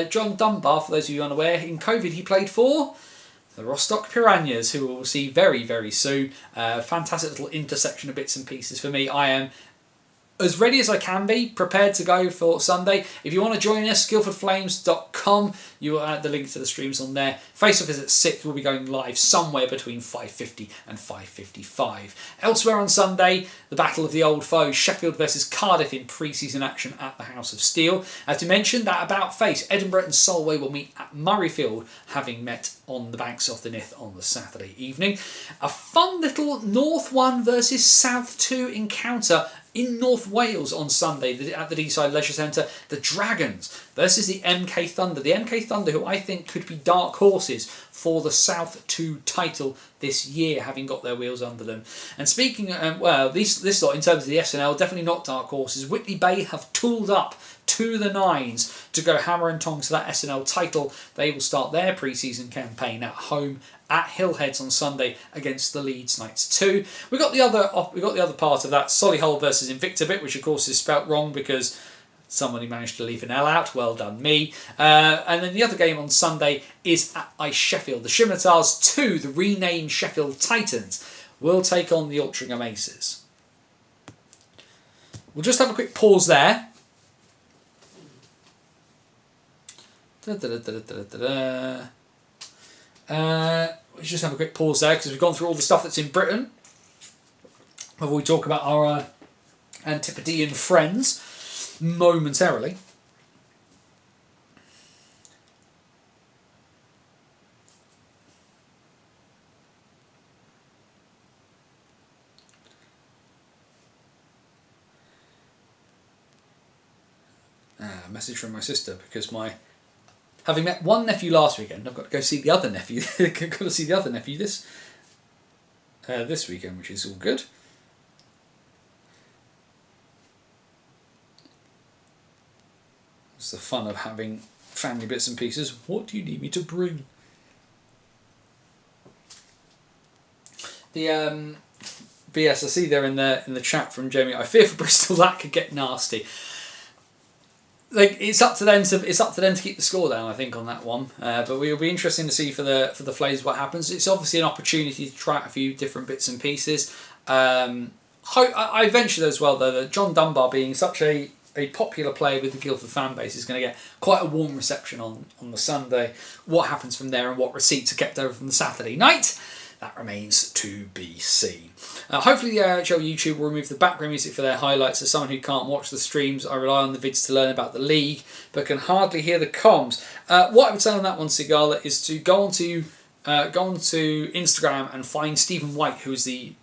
John Dunbar, for those of you unaware, in COVID he played for the Rostock Piranhas, who we'll see very, very soon. Fantastic little intersection of bits and pieces for me. I am as ready as I can be, prepared to go for Sunday. If you want to join us, guildfordflames.com. You will add the link to the streams on there. Face-off is at 6. We'll be going live somewhere between 5:50 and 5:55. Elsewhere on Sunday, the battle of the old foes, Sheffield versus Cardiff in pre-season action at the House of Steel. As you mentioned, that about face, Edinburgh and Solway will meet at Murrayfield, having met on the banks of the Nith on the Saturday evening. A fun little North 1 versus South 2 encounter in North Wales on Sunday at the Deeside Leisure Centre. The Dragons versus the MK Thunder. The MK Thunder, who I think could be dark horses for the South 2 title this year, having got their wheels under them. And speaking, this lot in terms of the SNL, definitely not dark horses. Whitley Bay have tooled up to the nines to go hammer and tongs to that SNL title. They will start their pre-season campaign at home at Hillheads on Sunday against the Leeds Knights 2. We got the other part of that, Solihull versus Invicta bit, which of course is spelt wrong because Somebody managed to leave an L out. Well done, me. And then the other game on Sunday is at Ice Sheffield. The Scimitars 2, the renamed Sheffield Titans, will take on the Altrincham Aces. We'll just have a quick pause there. Let's just have a quick pause there because we've gone through all the stuff that's in Britain before we talk about our Antipodean friends momentarily. A message from my sister because having met one nephew last weekend, I've got to go see the other nephew. I've got to see the other nephew this weekend, which is all good. It's the fun of having family bits and pieces. What do you need me to bring? But yes, I see there in the chat from Jamie. I fear for Bristol that could get nasty. Like it's up to them to keep the score down. I think on that one, but it will be interesting to see for the Flames what happens. It's obviously an opportunity to try out a few different bits and pieces. I venture as well though that John Dunbar being such a popular player with the Guildford fan base is going to get quite a warm reception on the Sunday. What happens from there and what receipts are kept over from the Saturday night, that remains to be seen. Hopefully the AHL YouTube will remove the background music for their highlights. As someone who can't watch the streams, I rely on the vids to learn about the league, but can hardly hear the comms. What I would say on that one, Sigala, is to go onto Instagram and find Stephen White, who is the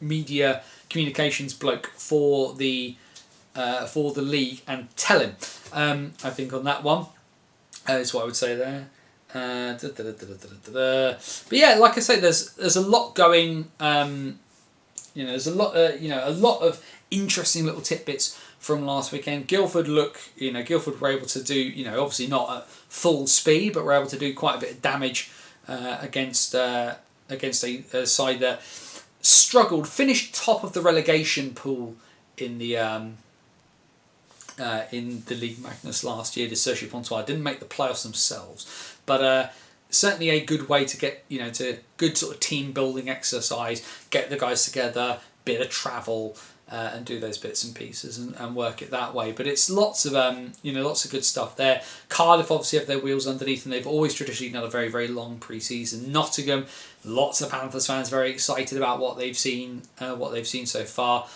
media communications bloke for the league, and tell him. I think on that one is what I would say there. But yeah, like I say, there's a lot going. There's a lot of interesting little tidbits from last weekend. Guildford were able to do, obviously not at full speed, but were able to do quite a bit of damage against a side that struggled, finished top of the relegation pool in the League Magnus last year. The Sergi Pontoise didn't make the playoffs themselves, but certainly a good way to get to good sort of team building exercise, get the guys together, bit of travel, and do those bits and pieces and work it that way. But it's lots of good stuff there. Cardiff obviously have their wheels underneath, and they've always traditionally done a very, very long pre-season. Nottingham, lots of Panthers fans very excited about what they've seen so far.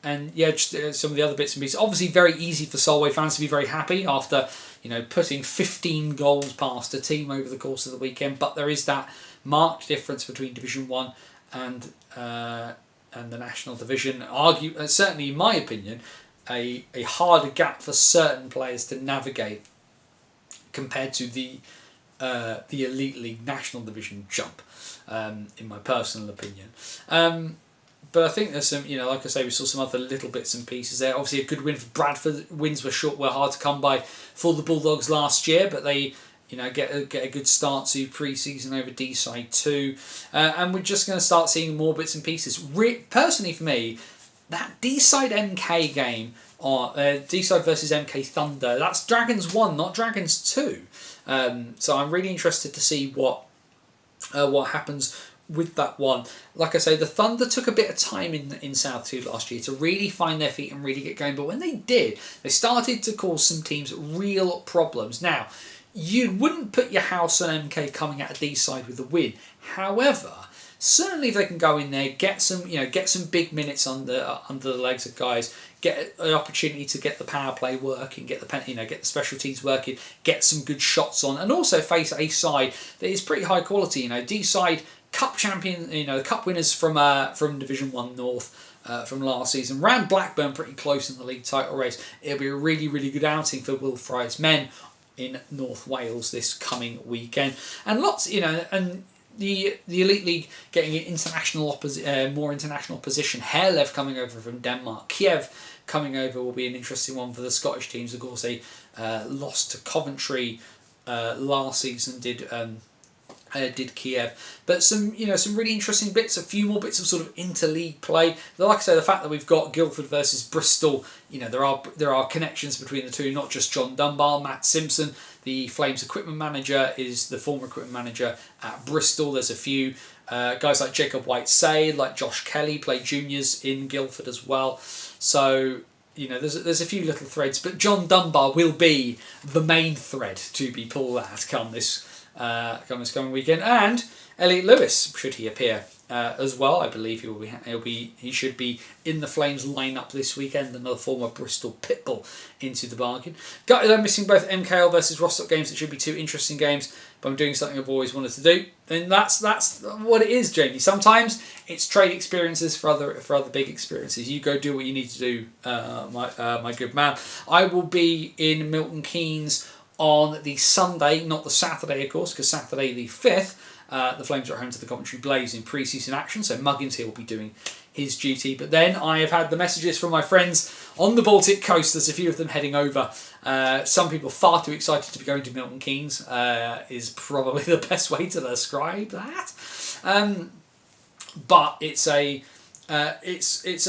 And yeah, just some of the other bits and pieces. Obviously, very easy for Solway fans to be very happy after putting 15 goals past a team over the course of the weekend. But there is that marked difference between Division 1 and the National Division. Certainly, in my opinion, a harder gap for certain players to navigate compared to the Elite League National Division jump, in my personal opinion. But I think there's some, like I say, we saw some other little bits and pieces there. Obviously, a good win for Bradford. Wins were hard to come by for the Bulldogs last year, but they, get a good start to pre-season over D-side 2, and we're just going to start seeing more bits and pieces. Personally, for me, that D-side MK game, or D-side versus MK Thunder, that's Dragons 1, not Dragons 2. So I'm really interested to see what happens with that one. Like I say, the Thunder took a bit of time in South 2 last year to really find their feet and really get going, but when they did, they started to cause some teams real problems. Now, you wouldn't put your house on MK coming out of D-side with a win. However, certainly if they can go in there, get some big minutes under the legs of guys, get an opportunity to get the power play working, get the special teams working, get some good shots on, and also face a side that is pretty high quality. D-side Cup champion, the Cup winners from Division 1 North from last season, ran Blackburn pretty close in the league title race. It'll be a really, really good outing for Will Fry's men in North Wales this coming weekend, and and the Elite League getting more international position. Herlev coming over from Denmark, Kiev coming over will be an interesting one for the Scottish teams. Of course, they lost to Coventry last season. Did did Kiev, but some some really interesting bits, a few more bits of sort of interleague play. Like I say, the fact that we've got Guildford versus Bristol, there are connections between the two, not just John Dunbar. Matt Simpson, the Flames equipment manager, is the former equipment manager at Bristol. There's a few guys like Jacob White-Say, like Josh Kelly, played juniors in Guildford as well. So there's a few little threads, but John Dunbar will be the main thread to be pulled at come this coming weekend, and Elliot Lewis, should he appear as well. I believe he should be in the Flames lineup this weekend. Another former Bristol pitbull into the bargain. I'm missing both MKL versus Rostock games. It should be two interesting games, but I'm doing something I've always wanted to do. And that's what it is, Jamie. Sometimes it's trade experiences for other big experiences. You go do what you need to do, my good man. I will be in Milton Keynes on the Sunday, not the Saturday, of course, because Saturday the 5th, the Flames are at home to the Coventry Blaze in pre-season action, so Muggins here will be doing his duty. But then I have had the messages from my friends on the Baltic coast. There's a few of them heading over. Some people far too excited to be going to Milton Keynes is probably the best way to describe that. But it's a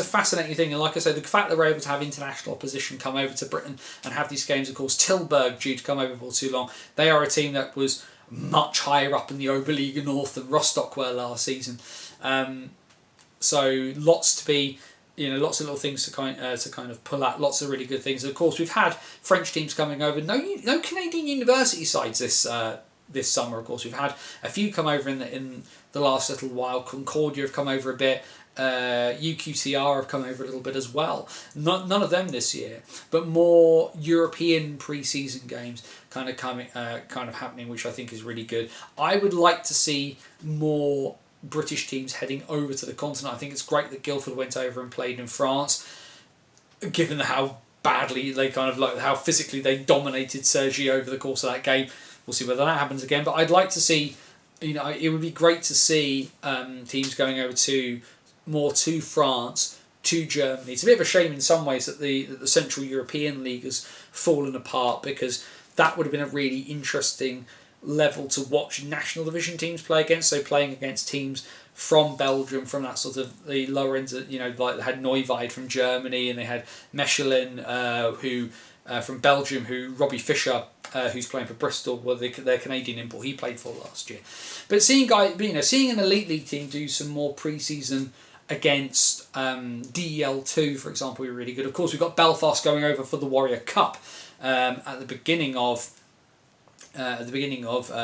fascinating thing, and like I say, the fact that we're able to have international opposition come over to Britain and have these games, of course, Tilburg due to come over for too long. They are a team that was much higher up in the Oberliga North than Rostock were last season. So lots to be, lots of little things to kind of pull out. Lots of really good things. And of course, we've had French teams coming over. No Canadian university sides this summer. Of course, we've had a few come over in the last little while. Concordia have come over a bit. UQTR have come over a little bit as well. None of them this year, but more European pre-season games kind of happening, which I think is really good. I would like to see more British teams heading over to the continent. I think it's great that Guildford went over and played in France, given how badly they how physically they dominated Sergi over the course of that game. We'll see whether that happens again, but I'd like to see, it would be great to see teams going over to France, to Germany. It's a bit of a shame in some ways that the Central European League has fallen apart, because that would have been a really interesting level to watch national division teams play against. So playing against teams from Belgium, from that sort of the lower ends, like they had Neuwied from Germany, and they had Mechelen, who from Belgium, who Robbie Fisher, who's playing for Bristol, their Canadian import, he played for last year. But seeing an elite league team do some more pre-season against DEL2, for example, would be really good. Of course, we've got Belfast going over for the Warrior Cup at the beginning of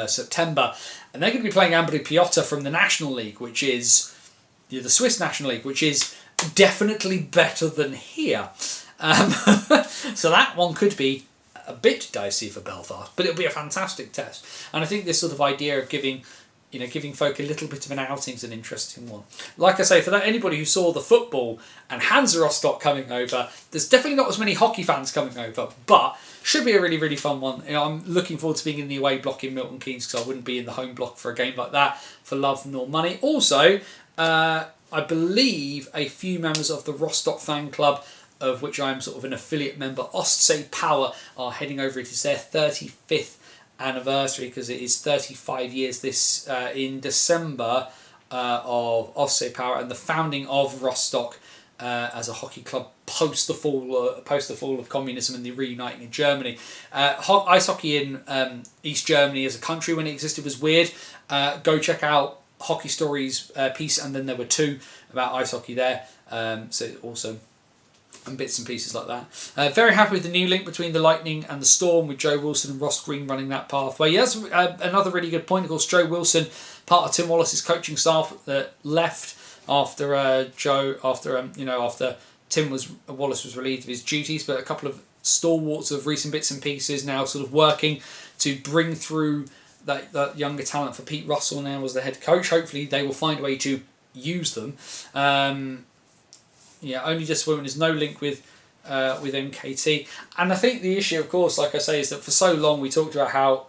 September, and they're going to be playing Ambri Piotta from the National League, which is the Swiss National League, which is definitely better than here. So that one could be a bit dicey for Belfast, but it'll be a fantastic test. And I think this sort of idea of giving folk a little bit of an outing is an interesting one. Like I say, for anybody who saw the football and Hansa Rostock coming over, there's definitely not as many hockey fans coming over, but should be a really, really fun one. I'm looking forward to being in the away block in Milton Keynes, because I wouldn't be in the home block for a game like that for love nor money. Also, I believe a few members of the Rostock fan club, of which I am sort of an affiliate member, Ostsee Power, are heading over. It is their 35th anniversary, because it is 35 years this in December of Ostsee Power and the founding of Rostock as a hockey club post the fall of communism and the reuniting of Germany. Ice hockey in East Germany as a country when it existed was weird. Go check out Hockey Stories piece, and then there were two about ice hockey there. So awesome. And bits and pieces like that. Very happy with the new link between the Lightning and the Storm, with Joe Wilson and Ross Green running that pathway. Yes, another really good point. Of course, Joe Wilson, part of Tim Wallace's coaching staff, that left after after Tim Wallace was relieved of his duties, but a couple of stalwarts of recent bits and pieces now sort of working to bring through that younger talent for Pete Russell now as the head coach. Hopefully, they will find a way to use them. Only disappointment is no link with MKT. And I think the issue, of course, like I say, is that for so long we talked about how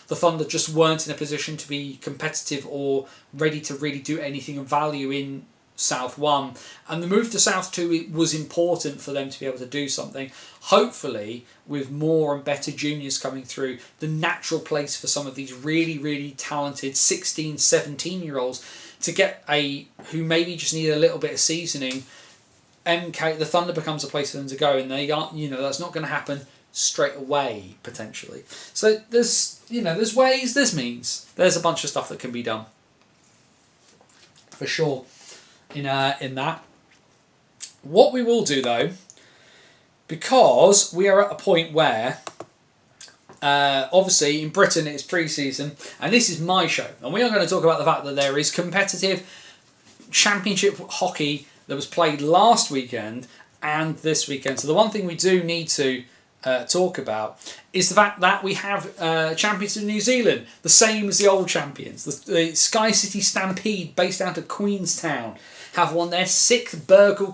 the Thunder just weren't in a position to be competitive or ready to really do anything of value in South 1, and the move to South 2 was important for them to be able to do something. Hopefully, with more and better juniors coming through, the natural place for some of these really, really talented 16, 17-year-olds to get who maybe just need a little bit of seasoning. The Thunder becomes a place for them to go, and they aren't, that's not going to happen straight away, potentially. So there's ways, there's means. There's a bunch of stuff that can be done, for sure, in that. What we will do, though, because we are at a point where, obviously, in Britain it's pre-season, and this is my show, and we are going to talk about the fact that there is competitive championship hockey that was played last weekend and this weekend. So the one thing we do need to talk about is the fact that we have champions in New Zealand, the same as the old champions. The Sky City Stampede, based out of Queenstown, have won their 6th Virgil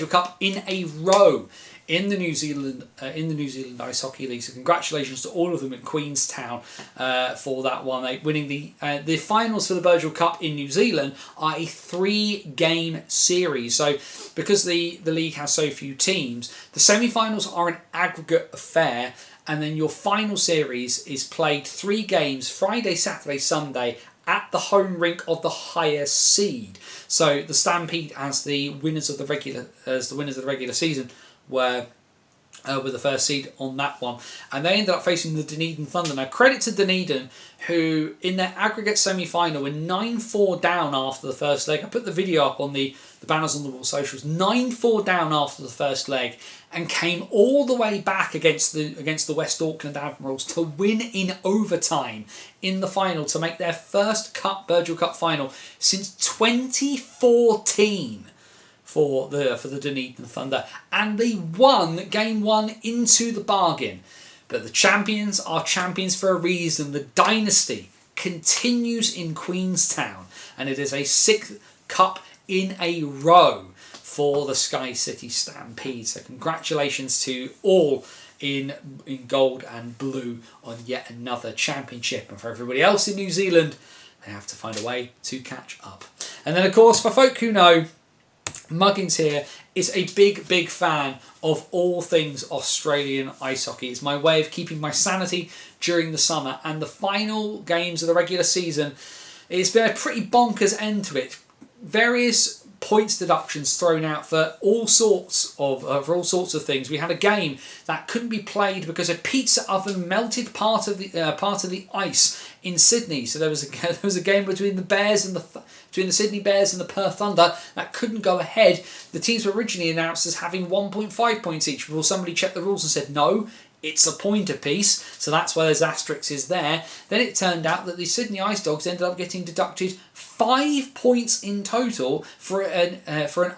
Cup in a row in the New Zealand Ice Hockey League. So congratulations to all of them in Queenstown for that one. Winning the finals for the Virgil Cup in New Zealand are a 3-game series. So because the league has so few teams, the semi-finals are an aggregate affair, and then your final series is played 3 games, Friday, Saturday, Sunday, at the home rink of the higher seed. So the Stampede, as the winners of the regular season, were the first seed on that one, and they ended up facing the Dunedin Thunder. Now, credit to Dunedin, who in their aggregate semi-final were 9-4 down after the first leg. I put the video up on the banners on the wall socials. 9-4 down after the first leg, and came all the way back against the West Auckland Admirals to win in overtime in the final to make their first Virgil Cup final since 2014. For the Dunedin Thunder, and they won Game 1 into the bargain. But the champions are champions for a reason. The dynasty continues in Queenstown, and it is a 6th cup in a row for the Sky City Stampede. So congratulations to all in gold and blue on yet another championship. And for everybody else in New Zealand, they have to find a way to catch up. And then, of course, for folk who know, Muggins here is a big fan of all things Australian ice hockey. It's my way of keeping my sanity during the summer, and the final games of the regular season, it's been a pretty bonkers end to it. Various points deductions thrown out for all sorts of things. We had a game that couldn't be played because a pizza oven melted part of the ice in Sydney. So there was a game between the Sydney Bears and the Perth Thunder that couldn't go ahead. The teams were originally announced as having 1.5 points each before somebody checked the rules and said no, it's a point apiece, so that's why those asterisks is there. Then it turned out that the Sydney Ice Dogs ended up getting deducted 5 points in total for an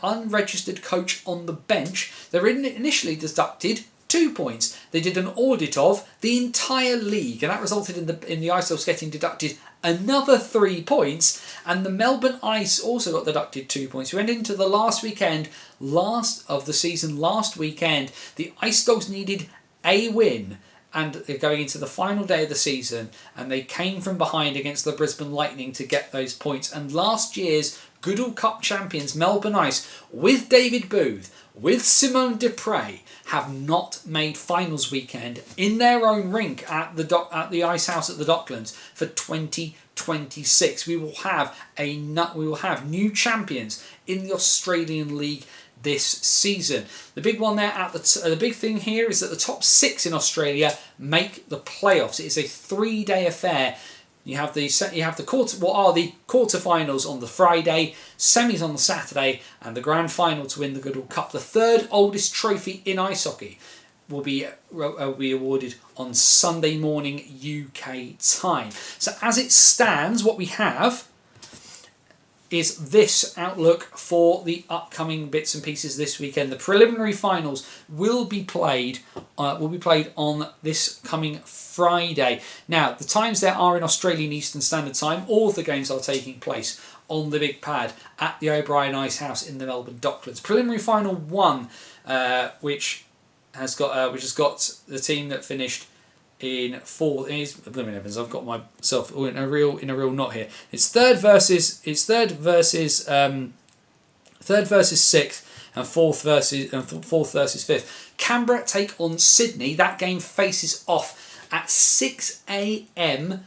unregistered coach on the bench. They were initially deducted 2 points. They did an audit of the entire league, and that resulted in the Ice Dogs getting deducted another 3 points, and the Melbourne Ice also got deducted 2 points. We went into the last weekend of the season last weekend. The Ice Dogs needed a win, and they're going into the final day of the season, and they came from behind against the Brisbane Lightning to get those points. And last year's Goodall Cup champions Melbourne Ice, with David Booth, with Simone Dupree, have not made finals weekend in their own rink at the Ice House at the Docklands for 2026. We will have new champions in the Australian League this season. The big one there the big thing here is that the top 6 in Australia make the playoffs. It is a 3-day affair. You have the quarterfinals on the Friday, semis on the Saturday, and the grand final to win the Goodall Cup, the 3rd oldest trophy in ice hockey, will be awarded on Sunday morning UK time. So as it stands, what we have is this outlook for the upcoming bits and pieces this weekend. The preliminary finals will be played on this coming Friday. Now, the times there are in Australian Eastern Standard Time. All of the games are taking place on the big pad at the O'Brien Ice House in the Melbourne Docklands. Preliminary final 1, which has got the team that finished in 4th. Blooming Evans, I've got myself in a real knot here. It's third versus Third versus sixth, and fourth versus fifth. Canberra take on Sydney. That game faces off at 6 a.m.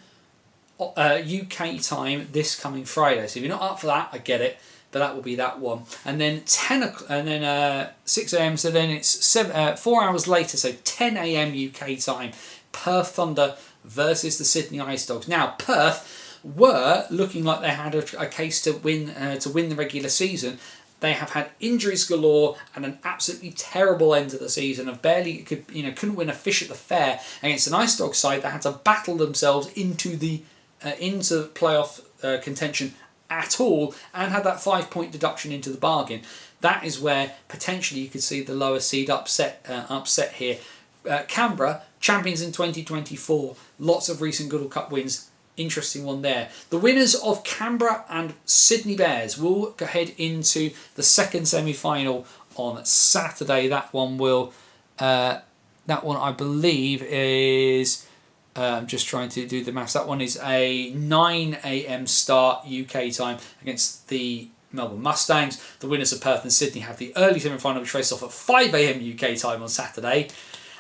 UK time this coming Friday. So if you're not up for that, I get it, but that will be that one. And then 6 a.m. So then it's 4 hours later. So 10 a.m. UK time. Perth Thunder versus the Sydney Ice Dogs. Now Perth were looking like they had a case to win the regular season. They have had injuries galore and an absolutely terrible end of the season. Of couldn't win a fish at the fair against an Ice Dog side that had to battle themselves into playoff contention at all, and had that 5-point deduction into the bargain. That is where potentially you could see the lower seed upset here. Canberra, champions in 2024, lots of recent Goodall Cup wins. Interesting one there. The winners of Canberra and Sydney Bears will go ahead into the second semi-final on Saturday. That one I believe is. I'm just trying to do the maths. That one is a 9 a.m. start UK time against the Melbourne Mustangs. The winners of Perth and Sydney have the early semi-final, which faces off at 5 a.m. UK time on Saturday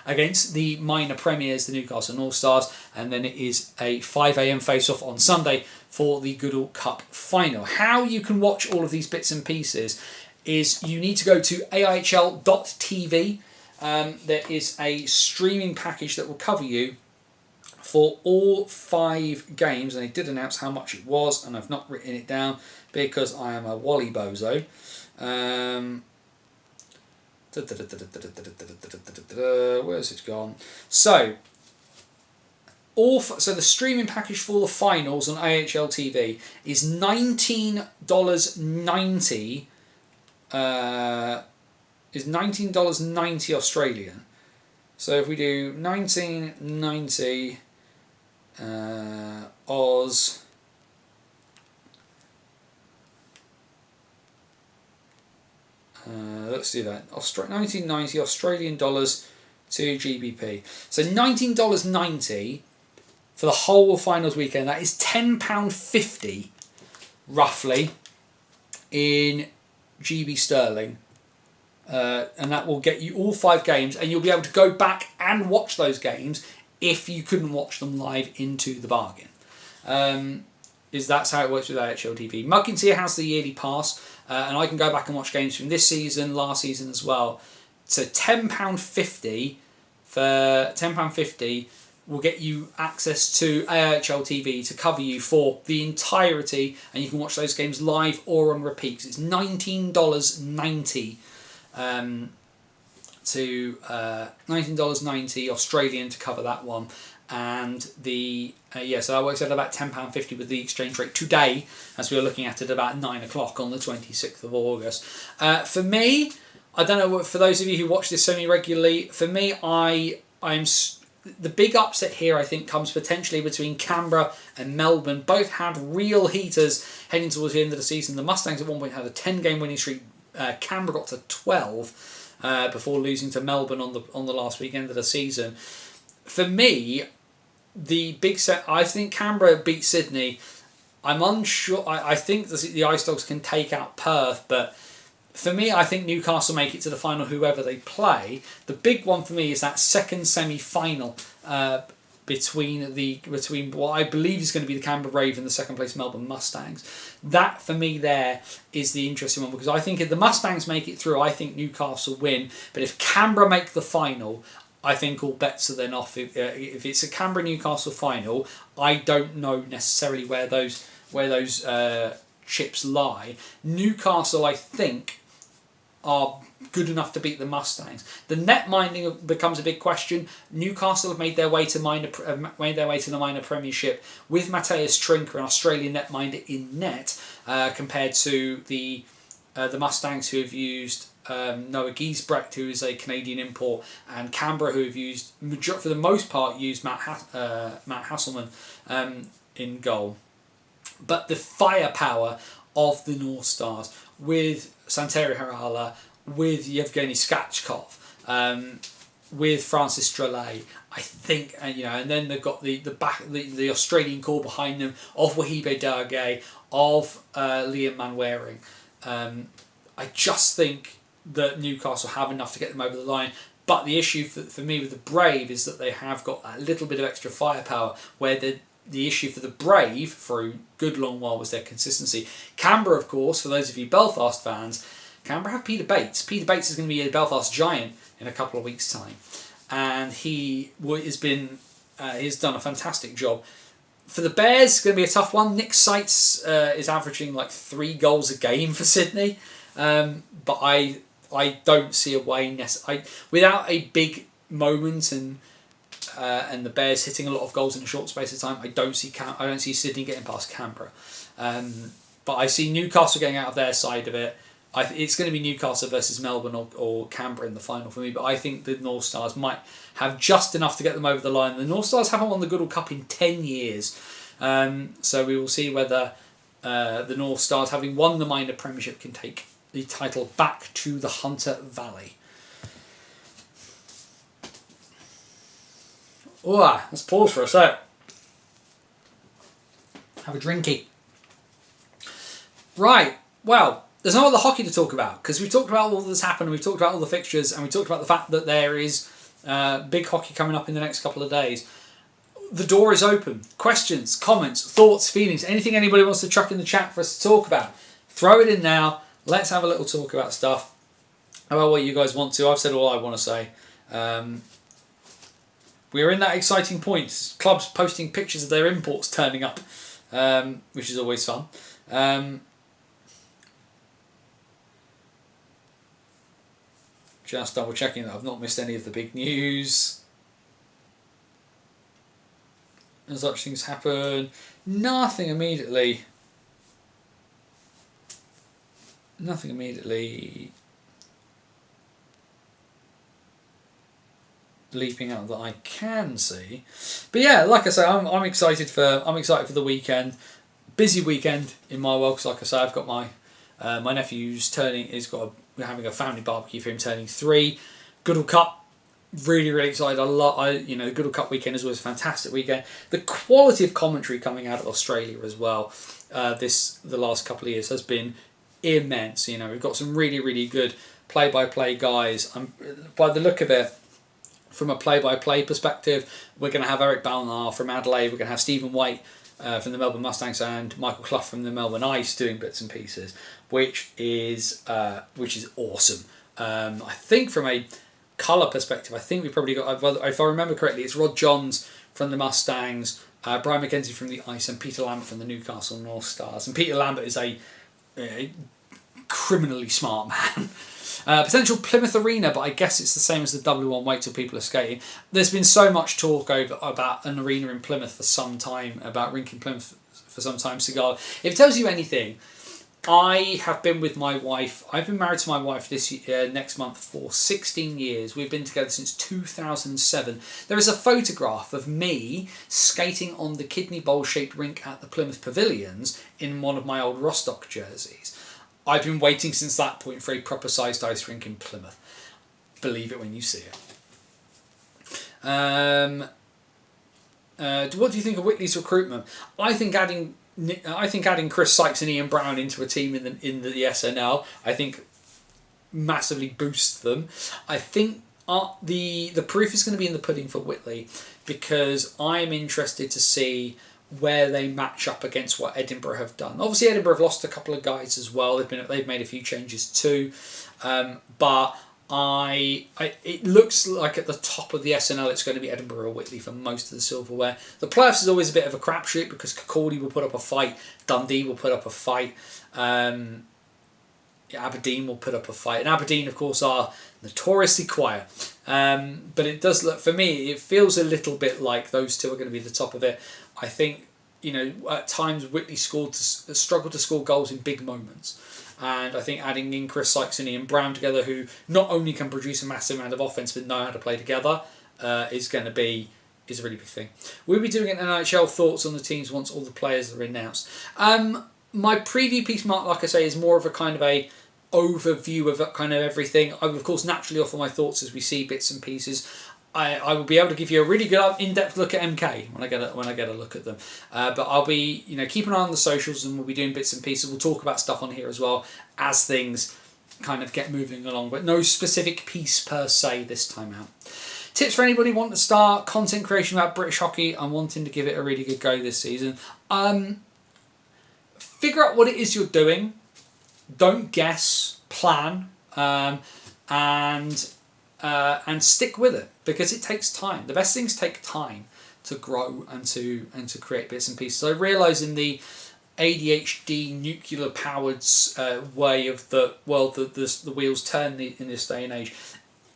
against the minor premiers, the Newcastle North Stars, and then it is a 5 a.m. face-off on Sunday for the Goodall Cup final. How you can watch all of these bits and pieces is you need to go to AIHL.tv. There is a streaming package that will cover you for all 5 games, and they did announce how much it was, and I've not written it down because I am a wally bozo. Where's it gone? So the streaming package for the finals on AIHL TV is $19.90. Is $19.90 Australian. So if we do $19.90 Oz. Let's do that. 1990 Australian dollars to GBP. So $19.90 for the whole finals weekend. That is £10.50 roughly in GB sterling. And that will get you all 5 games, and you'll be able to go back and watch those games if you couldn't watch them live into the bargain. That's how it works with AIHL TV. Muggin's has the yearly pass, and I can go back and watch games from this season, last season as well. So £10.50 for £10.50 will get you access to AIHL TV to cover you for the entirety, and you can watch those games live or on repeats. It's $19.90 to $19.90 Australian to cover that one. And so that works out about £10.50 with the exchange rate today, as we are looking at it about 9 o'clock on the 26th of August. For me, I don't know, for those of you who watch this semi-regularly, for me, the big upset here, I think, comes potentially between Canberra and Melbourne. Both had real heaters heading towards the end of the season. The Mustangs at one point had a 10-game winning streak. Canberra got to 12 before losing to Melbourne on the last weekend of the season. For me, the big set, I think Canberra beat Sydney. I'm unsure. I think the Ice Dogs can take out Perth, but for me, I think Newcastle make it to the final, whoever they play. The big one for me is that second semi-final between what I believe is going to be the Canberra Brave and the second place Melbourne Mustangs. That for me there is the interesting one, because I think if the Mustangs make it through, I think Newcastle win. But if Canberra make the final, I think all bets are then off. If it's a Canberra Newcastle final, I don't know necessarily where those chips lie. Newcastle, I think, are good enough to beat the Mustangs. The net minding becomes a big question. Newcastle have made their way to the minor premiership with Matthias Trinker, an Australian netminder, in net, compared to the Mustangs, who have used Noah Giesbrecht, who is a Canadian import, and Canberra, who have used, for the most part, used Matt Hasselman in goal. But the firepower of the North Stars, with Santeri Harala, with Yevgeny Skachkov, with Francis Strelay, I think, and then they've got the Australian core behind them of Wahib Dargay, of Liam Manwaring. I just think that Newcastle have enough to get them over the line. But the issue for me with the Brave is that they have got a little bit of extra firepower, where the issue for the Brave for a good long while was their consistency. Canberra, of course, for those of you Belfast fans, Canberra have Peter Bates. Peter Bates is going to be a Belfast Giant in a couple of weeks' time. And he's done a fantastic job. For the Bears, it's going to be a tough one. Nick Seitz is averaging like 3 goals a game for Sydney. But I don't see a way without a big moment and the Bears hitting a lot of goals in a short space of time. I don't see Sydney getting past Canberra. But I see Newcastle getting out of their side of it. It's going to be Newcastle versus Melbourne or Canberra in the final for me. But I think the North Stars might have just enough to get them over the line. The North Stars haven't won the Goodall Cup in 10 years. So we will see whether the North Stars, having won the minor premiership, can take the title back to the Hunter Valley. Let's pause for a sec. Have a drinky. Right, well, there's no other hockey to talk about, because we've talked about all that's happened, we've talked about all the fixtures, and we talked about the fact that there is big hockey coming up in the next couple of days. The door is open. Questions, comments, thoughts, feelings, anything anybody wants to chuck in the chat for us to talk about, throw it in now. Let's have a little talk about stuff, about what you guys want to. I've said all I want to say. We're in that exciting point. Clubs posting pictures of their imports turning up, which is always fun. Just double checking that I've not missed any of the big news. As such things happen. Nothing immediately leaping out that I can see. But yeah, like I say, I'm excited for the weekend. Busy weekend in my world, because like I say, I've got my nephew's we're having a family barbecue for him turning 3. Goodall Cup, really excited. The Goodall Cup weekend is always a fantastic weekend. The quality of commentary coming out of Australia as well, the last couple of years has been immense. We've got some really good play-by-play guys. By the look of it, from a play-by-play perspective, we're going to have Eric Balnar from Adelaide. We're going to have Stephen White from the Melbourne Mustangs and Michael Clough from the Melbourne Ice doing bits and pieces, which is awesome. I think from a colour perspective, I think we probably got, if I remember correctly, it's Rod Johns from the Mustangs, Brian McKenzie from the Ice, and Peter Lambert from the Newcastle North Stars. And Peter Lambert is a criminally smart man. Potential Plymouth Arena, but I guess it's the same as the W1 Wait Till People Are Skating. There's been so much talk about an arena in Plymouth for some time, about rink in Plymouth for some time. Cigar. If it tells you anything, I have been with my wife. I've been married to my wife next month for 16 years. We've been together since 2007. There is a photograph of me skating on the kidney bowl-shaped rink at the Plymouth Pavilions in one of my old Rostock jerseys. I've been waiting since that point for a proper sized ice rink in Plymouth. Believe it when you see it. What do you think of Whitley's recruitment? I think adding Chris Sykes and Ian Brown into a team in the SNL, I think massively boosts them. I think the proof is going to be in the pudding for Whitley, because I'm interested to see where they match up against what Edinburgh have done. Obviously, Edinburgh have lost a couple of guys as well. They've made a few changes too, but it looks like at the top of the SNL it's going to be Edinburgh or Whitley for most of the silverware. The playoffs is always a bit of a crapshoot, because Kirkcaldy will put up a fight, Dundee will put up a fight, Aberdeen will put up a fight, and Aberdeen of course are notoriously quiet. But it does look, for me, it feels a little bit like those two are going to be the top of it. I think, at times Whitley struggled to score goals in big moments. And I think adding in Chris Sykes and Ian Brown together, who not only can produce a massive amount of offence but know how to play together, is a really big thing. We'll be doing an NHL thoughts on the teams once all the players are announced. My preview piece, Mark, like I say, is more of a kind of a overview of kind of everything. I will of course naturally offer my thoughts as we see bits and pieces. I will be able to give you a really good in-depth look at MK when I get a look at them. But I'll be keep an eye on the socials, and we'll be doing bits and pieces. We'll talk about stuff on here as well as things kind of get moving along, but no specific piece per se this time out. Tips for anybody wanting to start content creation about British hockey and wanting to give it a really good go this season. Figure out what it is you're doing. Don't guess. Plan. And stick with it, because it takes time. The best things take time to grow and to create bits and pieces. I realise in the ADHD nuclear powered way of the world that the wheels turn in this day and age,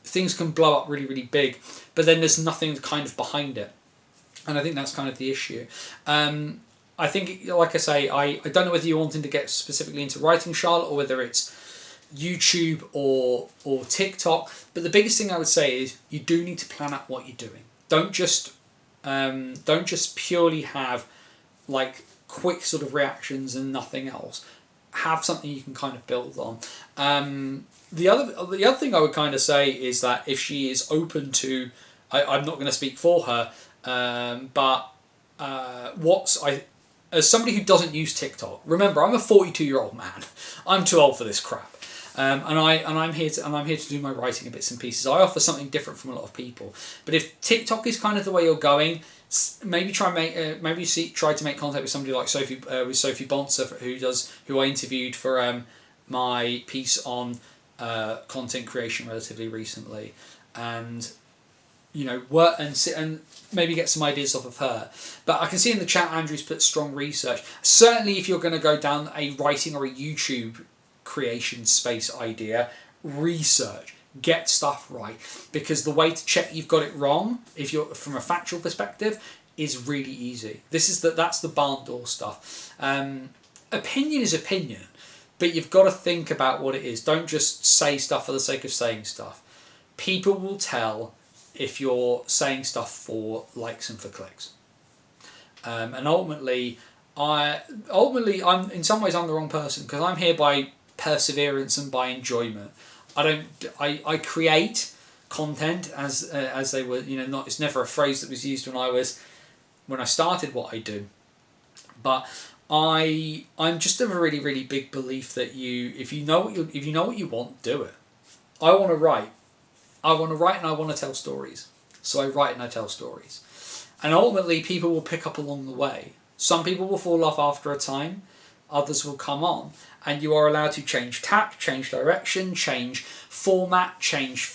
things can blow up really, really big, but then there's nothing kind of behind it, and I think that's kind of the issue. I think, like I say, I don't know whether you're wanting to get specifically into writing, Charlotte, or whether it's YouTube or TikTok, but the biggest thing I would say is you do need to plan out what you're doing. Don't just purely have like quick sort of reactions and nothing else. Have something you can kind of build on. The other thing I would kind of say is that if she is open to, I'm not going to speak for her, but as somebody who doesn't use TikTok, remember, I'm a 42-year-old man. I'm too old for this crap. And I'm here to do my writing in bits and pieces. I offer something different from a lot of people. But if TikTok is kind of the way you're going, maybe try to make contact with somebody like Sophie Bonser, who I interviewed for my piece on content creation relatively recently, and work and maybe get some ideas off of her. But I can see in the chat Andrew's put strong research. Certainly, if you're going to go down a writing or a YouTube creation space idea, research, get stuff right, because the way to check you've got it wrong, if you're from a factual perspective, is really easy. That's the barn door stuff. Opinion is opinion, but you've got to think about what it is. Don't just say stuff for the sake of saying stuff. People will tell if you're saying stuff for likes and for clicks. And ultimately, I'm in some ways I'm the wrong person, because I'm here by perseverance and by enjoyment. I create content as they were, not, it's never a phrase that was used when I started what I do, but I'm just of a really, really big belief that if you know what you want, do it. I want to write and I want to tell stories, so I write and I tell stories, and ultimately people will pick up along the way. Some people will fall off after a time, others will come on, and you are allowed to change tack, change direction, change format, change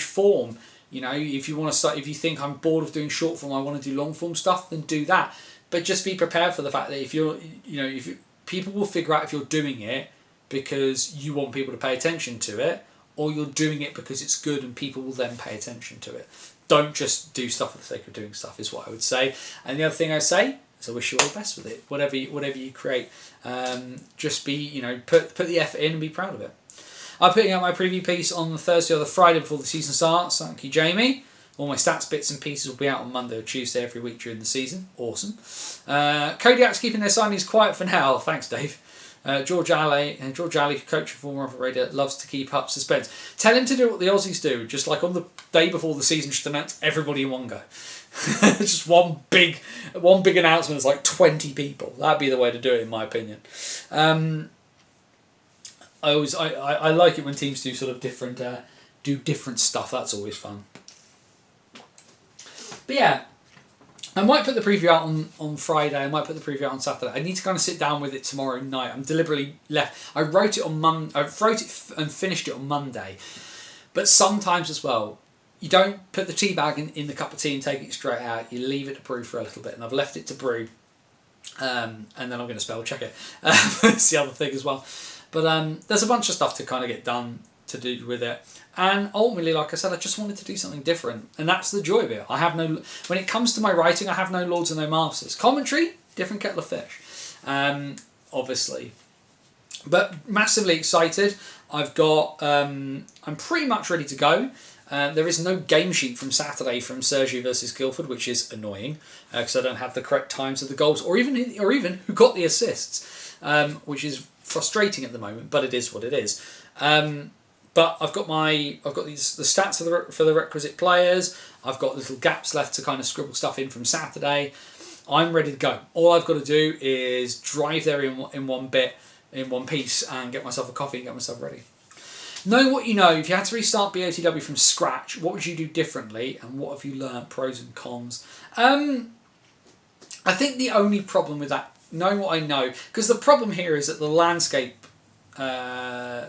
form. If you want to start, if you think I'm bored of doing short form, I want to do long form stuff, then do that. But just be prepared for the fact that if people will figure out if you're doing it because you want people to pay attention to it, or you're doing it because it's good and people will then pay attention to it. Don't just do stuff for the sake of doing stuff, is what I would say. And the other thing I say is I wish you all the best with it. Whatever you create, just be, put the effort in and be proud of it. I'm putting out my preview piece on the Thursday or the Friday before the season starts. Thank you, Jamie. All my stats, bits and pieces will be out on Monday or Tuesday every week during the season. Awesome. Kodiak's keeping their signings quiet for now. Thanks, Dave. George Alley, coach of former Raider, loves to keep up suspense. Tell him to do what the Aussies do, just like on the day before the season, just announce everybody in one go. Just one big announcement. It's like 20 people. That'd be the way to do it, in my opinion. I like it when teams do sort of different stuff. That's always fun. But yeah, I might put the preview out on Friday. I might put the preview out on Saturday. I need to kind of sit down with it tomorrow night. I'm deliberately left. I wrote it and finished it on Monday. But sometimes as well, you don't put the tea bag in the cup of tea and take it straight out. You leave it to brew for a little bit, and I've left it to brew. And then I'm going to spell check it. That's the other thing as well. But there's a bunch of stuff to kind of get done to do with it. And ultimately, like I said, I just wanted to do something different. And that's the joy of it. When it comes to my writing, I have no lords and no masters. Commentary, different kettle of fish, obviously. But massively excited. I've got, I'm pretty much ready to go. There is no game sheet from Saturday from Sergio versus Guildford, which is annoying because I don't have the correct times of the goals or even who got the assists, which is frustrating at the moment. But it is what it is. But I've got the stats for the requisite players. I've got little gaps left to kind of scribble stuff in from Saturday. I'm ready to go. All I've got to do is drive there in one piece and get myself a coffee and get myself ready. Knowing what you know, if you had to restart BOTW from scratch, what would you do differently, and what have you learned, pros and cons? I think the only problem with that, knowing what I know, because the problem here is that the landscape Sigala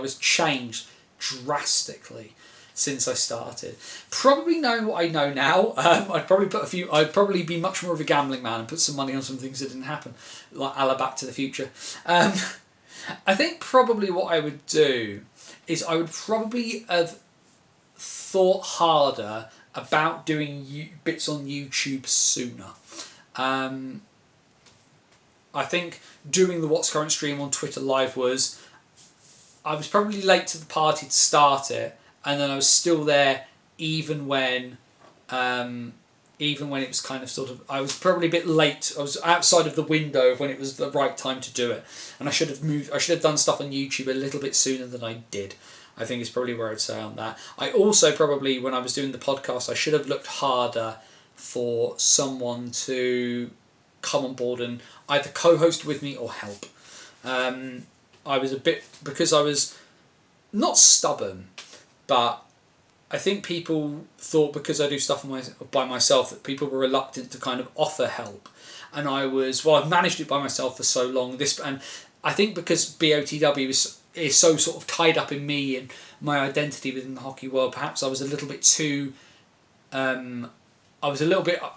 has changed drastically since I started. Probably knowing what I know now, I'd probably be much more of a gambling man and put some money on some things that didn't happen, like a la Back to the Future. I think probably what I would do is I would probably have thought harder about doing bits on YouTube sooner. I think doing the What's Current stream on Twitter Live I was probably late to the party to start it, and then I was still there even when it was kind of sort of, I was probably a bit late. I was outside of the window of when it was the right time to do it, and I should have done stuff on YouTube a little bit sooner than I did. I think is probably where I'd say on that. I also probably, when I was doing the podcast, I should have looked harder for someone to come on board and either co-host with me or help. I was because I was not stubborn, but I think people thought because I do stuff by myself that people were reluctant to kind of offer help. And I've managed it by myself for so long. And I think because BOTW is so sort of tied up in me and my identity within the hockey world, perhaps I was a little bit too,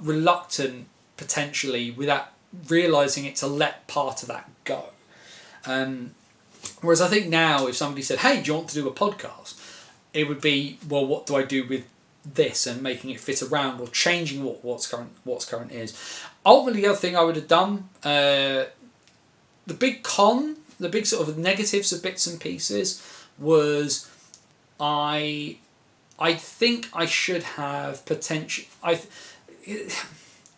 reluctant potentially without realising it to let part of that go. Whereas I think now if somebody said, hey, do you want to do a podcast? It would be, well, what do I do with this, and making it fit around or changing what's current is. Ultimately, the other thing I would have done, the big sort of negatives of bits and pieces was I think I should have potential.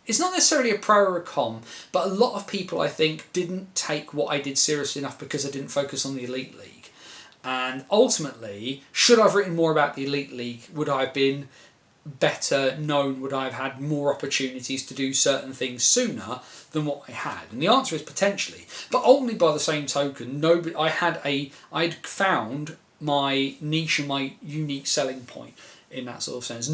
It's not necessarily a pro or a con, but a lot of people I think didn't take what I did seriously enough because I didn't focus on the Elite League. And ultimately, should I have written more about the Elite League? Would I have been better known? Would I have had more opportunities to do certain things sooner than what I had? And the answer is potentially. But only by the same token, I'd found my niche and my unique selling point in that sort of sense.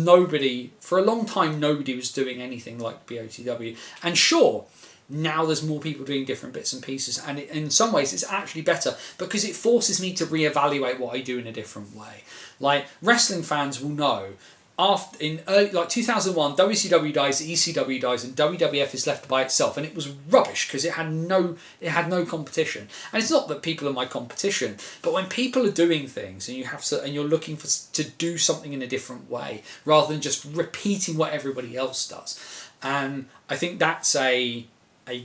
For a long time, nobody was doing anything like BOTW. And sure, now there's more people doing different bits and pieces, and in some ways it's actually better because it forces me to reevaluate what I do in a different way. Like wrestling fans will know, in 2001, WCW dies, ECW dies, and WWF is left by itself, and it was rubbish because it had no competition. And it's not that people are my competition, but when people are doing things and you're looking to do something in a different way rather than just repeating what everybody else does, and I think that's a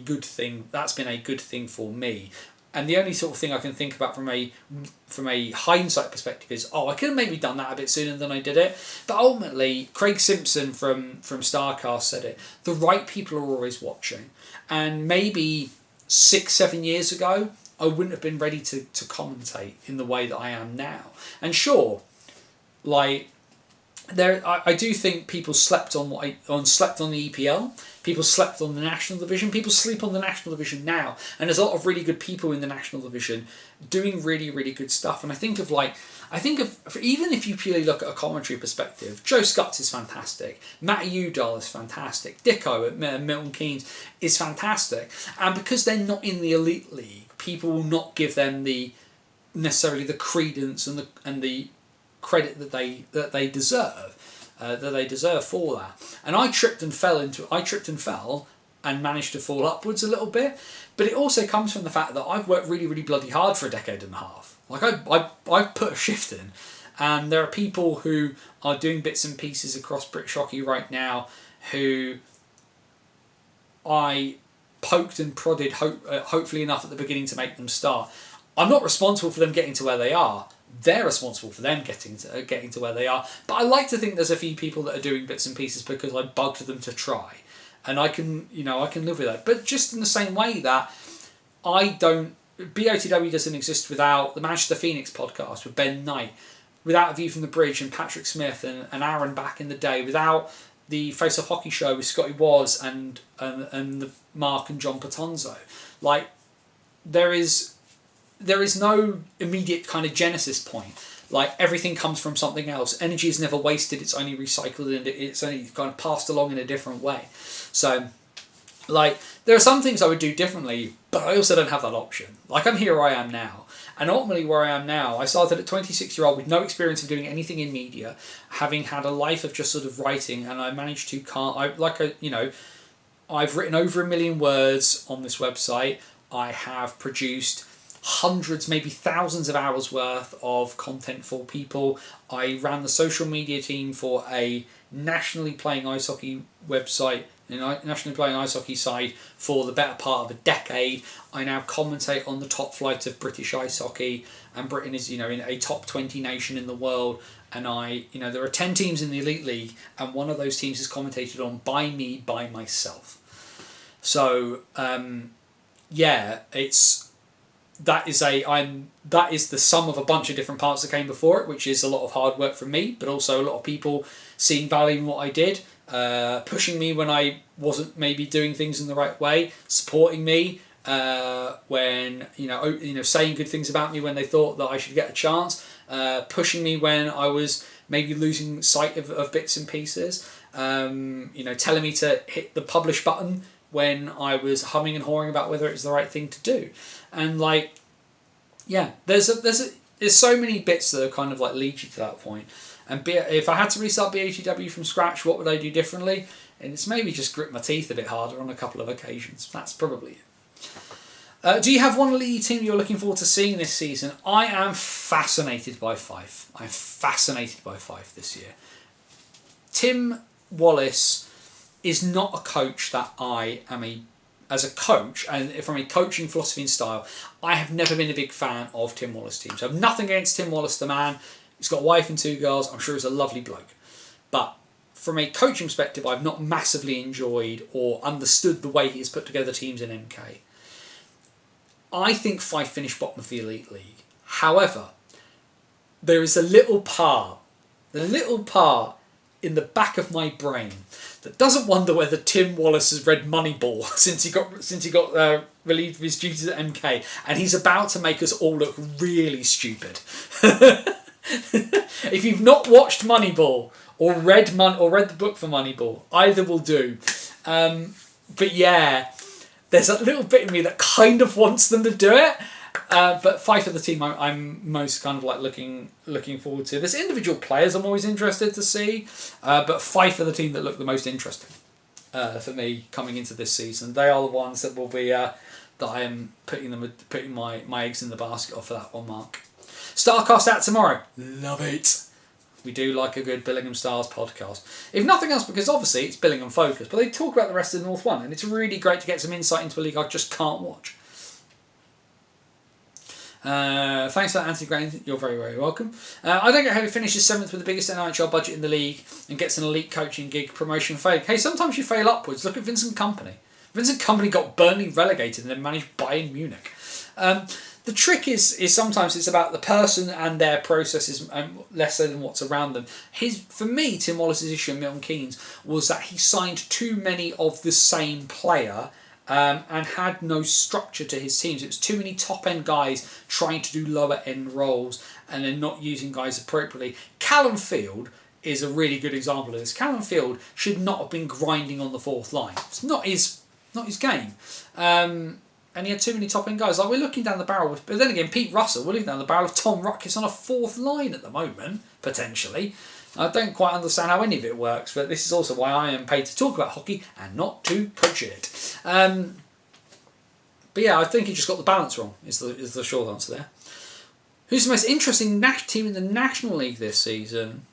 good thing. That's been a good thing for me. And the only sort of thing I can think about from a hindsight perspective is, I could have maybe done that a bit sooner than I did it. But ultimately, Craig Simpson from Starcast said it, the right people are always watching. And maybe 6-7 years ago, I wouldn't have been ready to commentate in the way that I am now. And sure, I do think people slept on the EPL. People slept on the National Division. People sleep on the National Division now, and there's a lot of really good people in the National Division doing really, really good stuff. And I think of even if you purely look at a commentary perspective, Joe Scutts is fantastic. Matty Udall is fantastic. Dicko at Milton Keynes is fantastic. And because they're not in the Elite League, people will not give them necessarily the credence and the credit that they deserve. That they deserve for that. And I tripped and fell and managed to fall upwards a little bit. But it also comes from the fact that I've worked really, really bloody hard for a decade and a half. Like I've put a shift in. And there are people who are doing bits and pieces across British hockey right now who I poked and prodded hopefully enough at the beginning to make them start. I'm not responsible for them getting to where they are. They're responsible for them getting to where they are. But I like to think there's a few people that are doing bits and pieces because I bugged them to try. And I can live with that. But just in the same way that BOTW doesn't exist without the Manchester Phoenix podcast with Ben Knight, without A View from the Bridge and Patrick Smith and Aaron back in the day, without the Face of Hockey show with Scotty Was and the Mark and John Patonzo. Like, there is there is no immediate kind of genesis point. Like, everything comes from something else. Energy is never wasted, it's only recycled, and it's only kind of passed along in a different way. So, like, there are some things I would do differently, but I also don't have that option. Like, I'm here where I am now. And ultimately where I am now, I started at 26-year-old with no experience of doing anything in media, having had a life of just sort of writing, and I managed to I've written over 1 million words on this website. I have produced hundreds, maybe thousands of hours worth of content for people. I ran the social media team for a nationally playing ice hockey website, nationally playing ice hockey side for the better part of a decade. I now commentate on the top flight of British ice hockey, and Britain is, in a top 20 nation in the world. And there are 10 teams in the Elite League, and one of those teams is commentated on by me, by myself. So, that is the sum of a bunch of different parts that came before it, which is a lot of hard work from me, but also a lot of people seeing value in what I did, pushing me when I wasn't maybe doing things in the right way, supporting me when saying good things about me when they thought that I should get a chance, pushing me when I was maybe losing sight of bits and pieces, telling me to hit the publish button when I was humming and hawing about whether it's the right thing to do. And there's so many bits that are kind of like lead you to that point. And if I had to restart BHEW from scratch, what would I do differently? And it's maybe just grip my teeth a bit harder on a couple of occasions. That's probably it. Do you have one league team you're looking forward to seeing this season? I am fascinated by Fife. I'm fascinated by Fife this year. Tim Wallace is not a coach that I am as a coach, and from a coaching philosophy and style, I have never been a big fan of Tim Wallace teams. I have nothing against Tim Wallace, the man. He's got a wife and 2 girls. I'm sure he's a lovely bloke. But from a coaching perspective, I've not massively enjoyed or understood the way he has put together teams in MK. I think Fife finished bottom of the Elite League. However, there is a little part in the back of my brain that doesn't wonder whether Tim Wallace has read Moneyball since he got relieved of his duties at MK, and he's about to make us all look really stupid. If you've not watched Moneyball or read the book for Moneyball, either will do. But yeah, there's a little bit in me that kind of wants them to do it. But Fife are the team I'm most kind of like looking forward to. There's individual players I'm always interested to see, but Fife are the team that look the most interesting for me coming into this season. They are the ones that will be that I am putting my eggs in the basket of for that one mark. Starcast out tomorrow. Love it. We do like a good Billingham Stars podcast. If nothing else, because obviously it's Billingham focused, but they talk about the rest of the North One, and it's really great to get some insight into a league I just can't watch. Thanks for that, Anthony Grain. You're very, very welcome. I don't get how he finishes 7th with the biggest NHL budget in the league and gets an elite coaching gig, promotion failed. Hey, sometimes you fail upwards. Look at Vincent Kompany. Vincent Kompany got Burnley relegated and then managed Bayern Munich. The trick is sometimes it's about the person and their processes, less so than what's around them. For me, Tim Wallace's issue in Milton Keynes was that he signed too many of the same player and had no structure to his teams. It was too many top-end guys trying to do lower-end roles and then not using guys appropriately. Callum Field is a really good example of this. Callum Field should not have been grinding on the 4th line. It's not his game. And he had too many top-end guys. Like, we're looking down the barrel, but then again, Pete Russell, we're looking down the barrel of Tom Ruckus on a 4th line at the moment, potentially. I don't quite understand how any of it works, but this is also why I am paid to talk about hockey and not to preach it. But yeah, I think he just got the balance wrong, is the short answer there. Who's the most interesting team in the National League this season?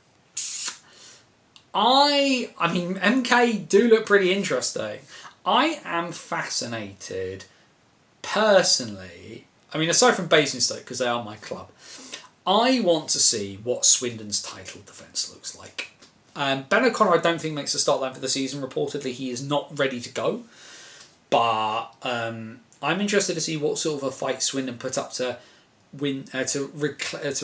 I mean, MK do look pretty interesting. I am fascinated, personally, I mean, aside from Basingstoke, because they are my club, I want to see what Swindon's title defence looks like. Ben O'Connor, I don't think, makes the start line for the season. Reportedly, he is not ready to go. But I'm interested to see what sort of a fight Swindon put up to win to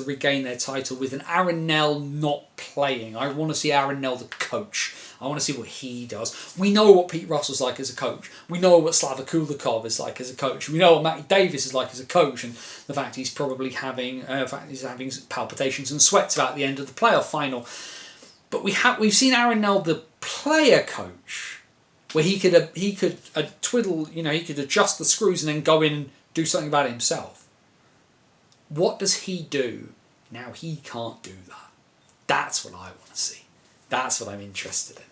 regain their title with an Aaron Nell not playing. I want to see Aaron Nell the coach. I want to see what he does. We know what Pete Russell's like as a coach. We know what Slava Kulikov is like as a coach. We know what Matty Davis is like as a coach, and the fact he's probably having palpitations and sweats about the end of the playoff final. But we've seen Aaron Nell the player coach, where he could twiddle, he could adjust the screws and then go in and do something about it himself. What does he do now? He can't do that. That's what I want to see. That's what I'm interested in.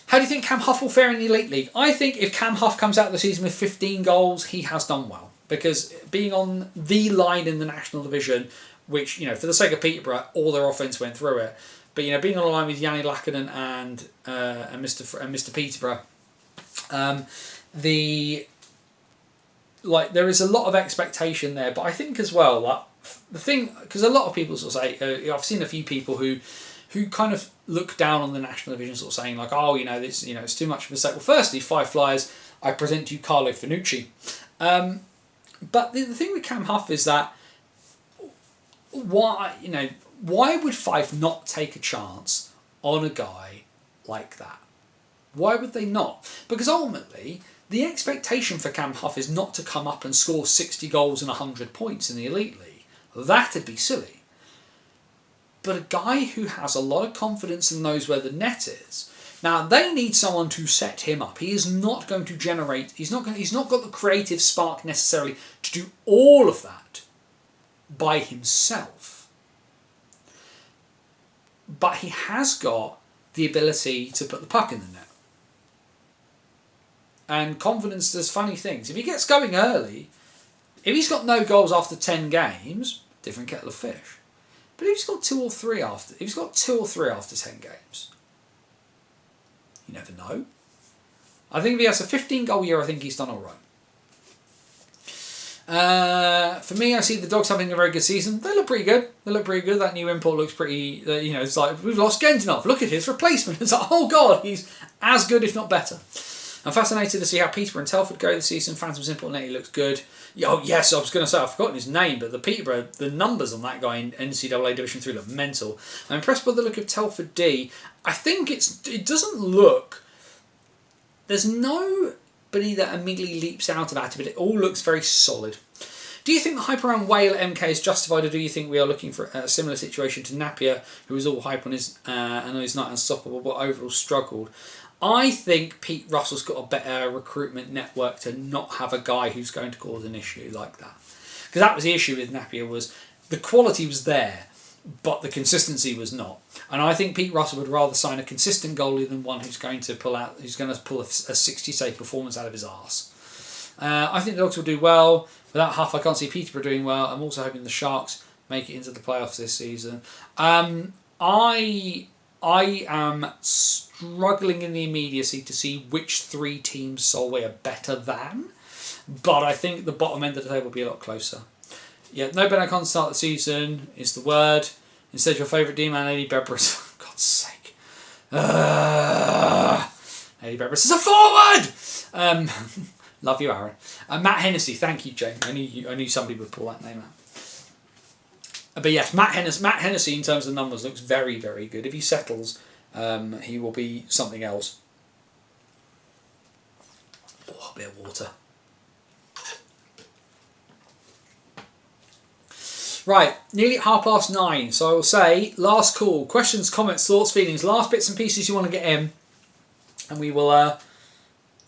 How do you think Cam Huff will fare in the Elite League? I think if Cam Huff comes out of the season with 15 goals, he has done well. Because being on the line in the National Division, which, for the sake of Peterborough, all their offence went through it. But, being on the line with Yanni Lackinen and Mr. Peterborough, there is a lot of expectation there. But I think as well, because a lot of people sort of say, I've seen a few people who kind of look down on the National Division, sort of saying like, this, it's too much of a mistake. Well, firstly, Five Flyers, I present to you Carlo Finucci. But the thing with Cam Huff is that why would Fife not take a chance on a guy like that? Why would they not? Because ultimately, the expectation for Cam Huff is not to come up and score 60 goals and 100 points in the Elite League. That'd be silly. But a guy who has a lot of confidence and knows where the net is. Now, they need someone to set him up. He is not going to generate... He's not got the creative spark necessarily to do all of that by himself. But he has got the ability to put the puck in the net. And confidence does funny things. If he gets going early, if he's got no goals after 10 games, different kettle of fish. But if he's got two or three after 10 games, you never know. I think if he has a 15-goal year, I think he's done all right. For me, I see the Dogs having a very good season. They look pretty good. That new import looks pretty, it's like, we've lost Gentinov. Look at his replacement. It's like, oh God, he's as good, if not better. I'm fascinated to see how Peterborough and Telford go this season. Phantom's import net, he looks good. Oh yes, I was going to say, I've forgotten his name, but the numbers on that guy in NCAA Division 3 look mental. I'm impressed by the look of Telford D. I think it doesn't look... There's nobody that immediately leaps out about it, but it all looks very solid. Do you think the hype around Whale at MK is justified, or do you think we are looking for a similar situation to Napier, who was all hype on his and he's not unstoppable, but overall struggled? I think Pete Russell's got a better recruitment network to not have a guy who's going to cause an issue like that. Because that was the issue with Napier, was the quality was there, but the consistency was not. And I think Pete Russell would rather sign a consistent goalie than one who's going to pull a 60-save performance out of his arse. I think the Dogs will do well. Without Huff, I can't see Peterborough doing well. I'm also hoping the Sharks make it into the playoffs this season. I am struggling in the immediacy to see which three teams Solway are better than, but I think the bottom end of the table will be a lot closer. Yeah, no Ben O'Connor start the season is the word. Instead, your favourite D-man, Eddie Bebris. For God's sake. Eddie Bebris is a forward! Love you, Aaron. Matt Hennessy, thank you, Jane. I knew somebody would pull that name out. But yes, Matt Hennessy in terms of numbers looks very, very good. If he settles, he will be something else. Oh, a bit of water. Right, nearly at 9:30, so I will say, last call. Questions, comments, thoughts, feelings, last bits and pieces you want to get in, and we will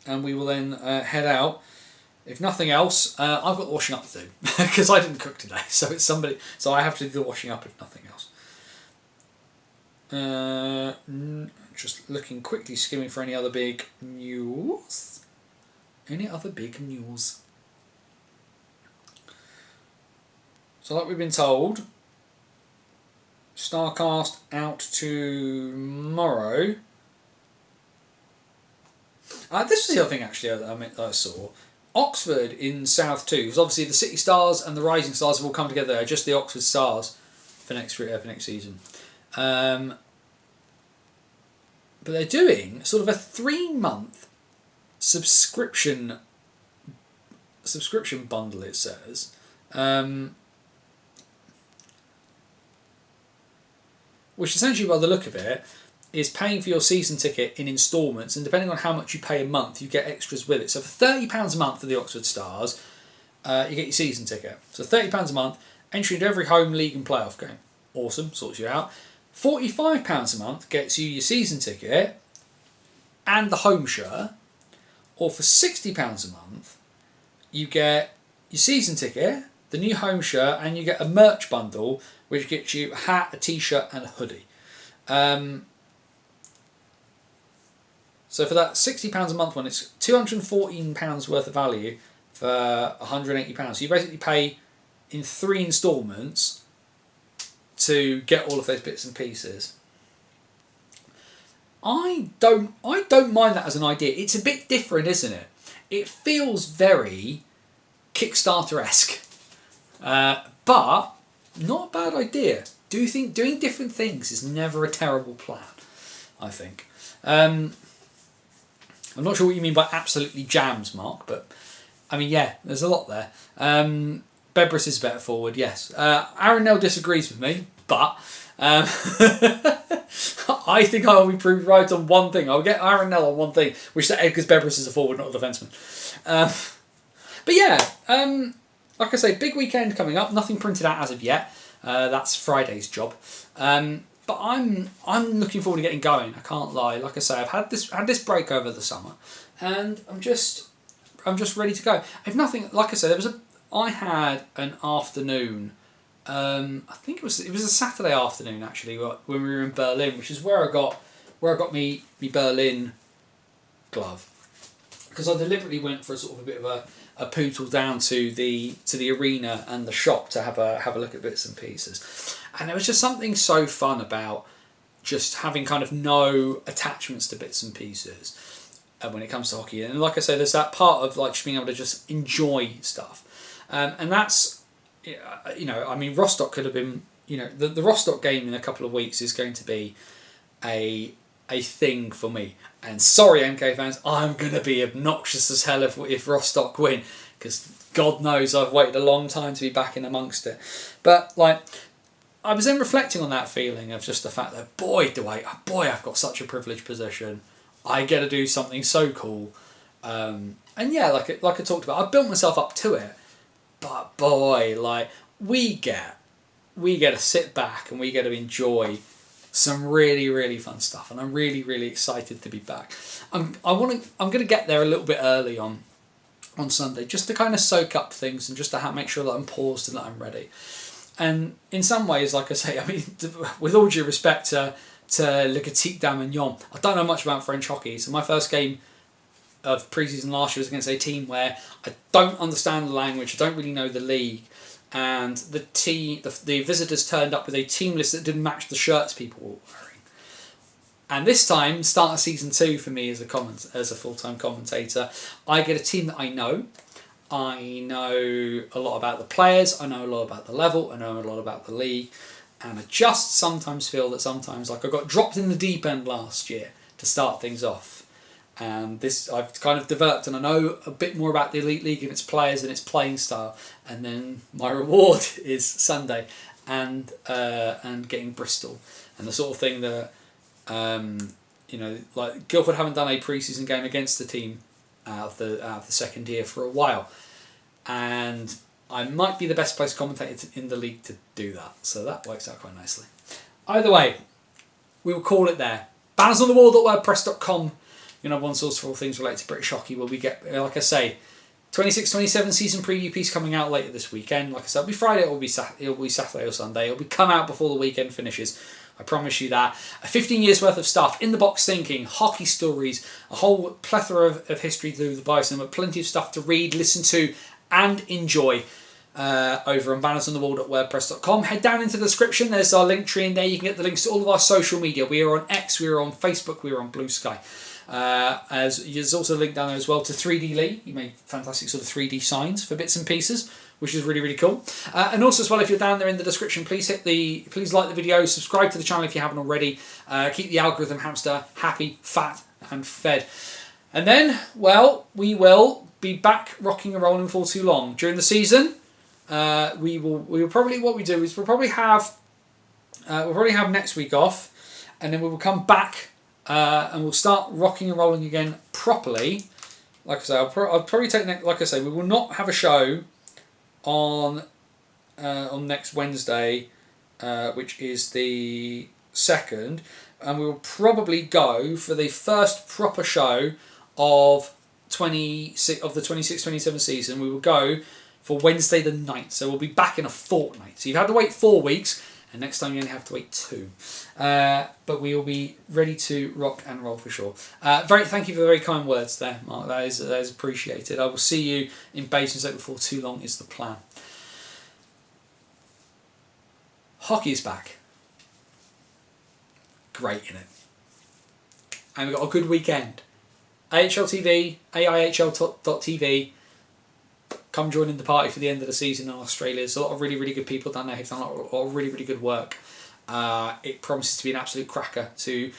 then head out. If nothing else, I've got the washing up to do because I didn't cook today, so it's somebody. So I have to do the washing up if nothing else. Just looking quickly, skimming for any other big news. Any other big news? So, like we've been told, Starcast out tomorrow. This was the other thing actually I saw. Oxford in South 2, because obviously the City Stars and the Rising Stars have all come together. They're just the Oxford Stars for next season. But they're doing sort of a 3-month subscription bundle, it says. which essentially by the look of it is paying for your season ticket in instalments, and depending on how much you pay a month, you get extras with it. So for £30 a month for the Oxford Stars, you get your season ticket. So £30 a month, entry into every home league and playoff game. Awesome, sorts you out. £45 a month gets you your season ticket and the home shirt. Or for £60 a month, you get your season ticket, the new home shirt, and you get a merch bundle, which gets you a hat, a t-shirt, and a hoodie. So for that £60 a month one, it's £214 worth of value for £180. So you basically pay in 3 instalments to get all of those bits and pieces. I don't mind that as an idea. It's a bit different, isn't it? It feels very Kickstarter-esque, but not a bad idea. Do you think doing different things is never a terrible plan? I think. I'm not sure what you mean by absolutely jams, Mark, but I mean, yeah, there's a lot there. Bebrus is better forward, yes. Aaron Nell disagrees with me, but I think I will be proved right on one thing. I'll get Aaron Nell on one thing, which is that Edgar's Bebrus is a forward, not a defenseman. But yeah, like I say, big weekend coming up. Nothing printed out as of yet. That's Friday's job. But I'm looking forward to getting going. I can't lie. Like I say, I've had this break over the summer, and I'm just ready to go. I've nothing. Like I said, I had an afternoon. I think it was a Saturday afternoon actually when we were in Berlin, which is where I got me Berlin glove, because I deliberately went for a sort of a bit of a pootle down to the arena and the shop to have a look at bits and pieces, and there was just something so fun about just having kind of no attachments to bits and pieces when it comes to hockey. And like I say, there's that part of like just being able to just enjoy stuff, and that's. I mean, Rostock could have been, the Rostock game in a couple of weeks is going to be a thing for me. And sorry, MK fans, I'm going to be obnoxious as hell if Rostock win, because God knows I've waited a long time to be back in amongst it. But like, I was then reflecting on that feeling of just the fact that I've got such a privileged position. I get to do something so cool, and yeah, like I talked about, I built myself up to it. But boy, like we get to sit back and we get to enjoy some really, really fun stuff, and I'm really, really excited to be back. I'm going to get there a little bit early on Sunday, just to kind of soak up things and just to make sure that I'm paused and that I'm ready. And in some ways, like I say, I mean, with all due respect to Le Petit Damignon, I don't know much about French hockey, so my first game of pre-season last year was against a team where I don't understand the language, I don't really know the league, and the visitors turned up with a team list that didn't match the shirts people were wearing. And this time, start of season 2 for me as a full-time commentator, I get a team that I know. I know a lot about the players, I know a lot about the level, I know a lot about the league, and I just sometimes feel that like I got dropped in the deep end last year to start things off. And this I've kind of developed, and I know a bit more about the Elite League and its players and its playing style. And then my reward is Sunday, and getting Bristol, and the sort of thing that like Guildford haven't done a pre-season game against the team out of the second year for a while, and I might be the best placed commentator in the league to do that. So that works out quite nicely. Either way, we will call it there. bannersonthewall.wordpress.com. One source for all things related to British hockey, where we get, like I say, 26-27 season preview piece coming out later this weekend. Like I said, it'll be Friday, it'll be Saturday or Sunday. It'll be come out before the weekend finishes. I promise you that. 15 years worth of stuff, in the box thinking, hockey stories, a whole plethora of history through the Bison, but plenty of stuff to read, listen to, and enjoy. Over on bannersonthewall.wordpress.com. Head down into the description, there's our link tree in there. You can get the links to all of our social media. We are on X, we are on Facebook, we are on Blue Sky. There's also a link down there as well to 3D Lee. He made fantastic sort of 3D signs for bits and pieces, which is really, really cool. And also as well, if you're down there in the description, please like the video, subscribe to the channel if you haven't already. Keep the algorithm hamster happy, fat, and fed. And then, well, we will be back rocking and rolling for too long during the season. We'll probably have We'll probably have next week off, and then we will come back and we'll start rocking and rolling again properly. Like I say, I'll probably take like I say, we will not have a show on next Wednesday, which is the 2nd, and we will probably go for the first proper show of the 26-27 season. We will go for Wednesday the 9th, so we'll be back in a fortnight. So you've had to wait 4 weeks, and next time you only have to wait 2. But we will be ready to rock and roll for sure. Thank you for the very kind words there, Mark. That is appreciated. I will see you in Basingstoke before too long is the plan. Hockey is back. Great, isn't it? And we've got a good weekend. AHL TV, AIHL.TV. Come join in the party for the end of the season in Australia. There's a lot of really, really good people down there who've done a lot of really, really good work. It promises to be an absolute cracker to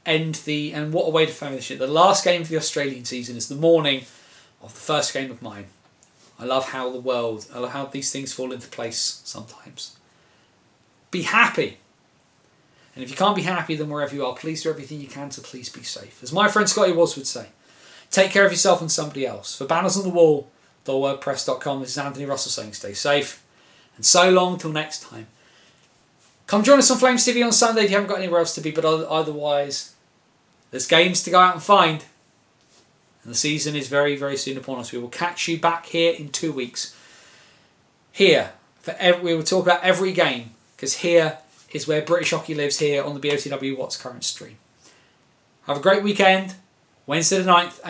end and what a way to finish it. The last game of the Australian season is the morning of the first game of mine. I love how these things fall into place sometimes. Be happy. And if you can't be happy, then wherever you are, please do everything you can to please be safe. As my friend Scotty Watts would say, take care of yourself and somebody else. For Banners on the Wall, thewordpress.com, this is Anthony Russell saying stay safe. And so long till next time. Come join us on Flames TV on Sunday if you haven't got anywhere else to be, but otherwise, there's games to go out and find. And the season is very, very soon upon us. We will catch you back here in 2 weeks. Here, we will talk about every game, because here is where British hockey lives, here on the BOTW Watts Current stream. Have a great weekend. Wednesday the 9th,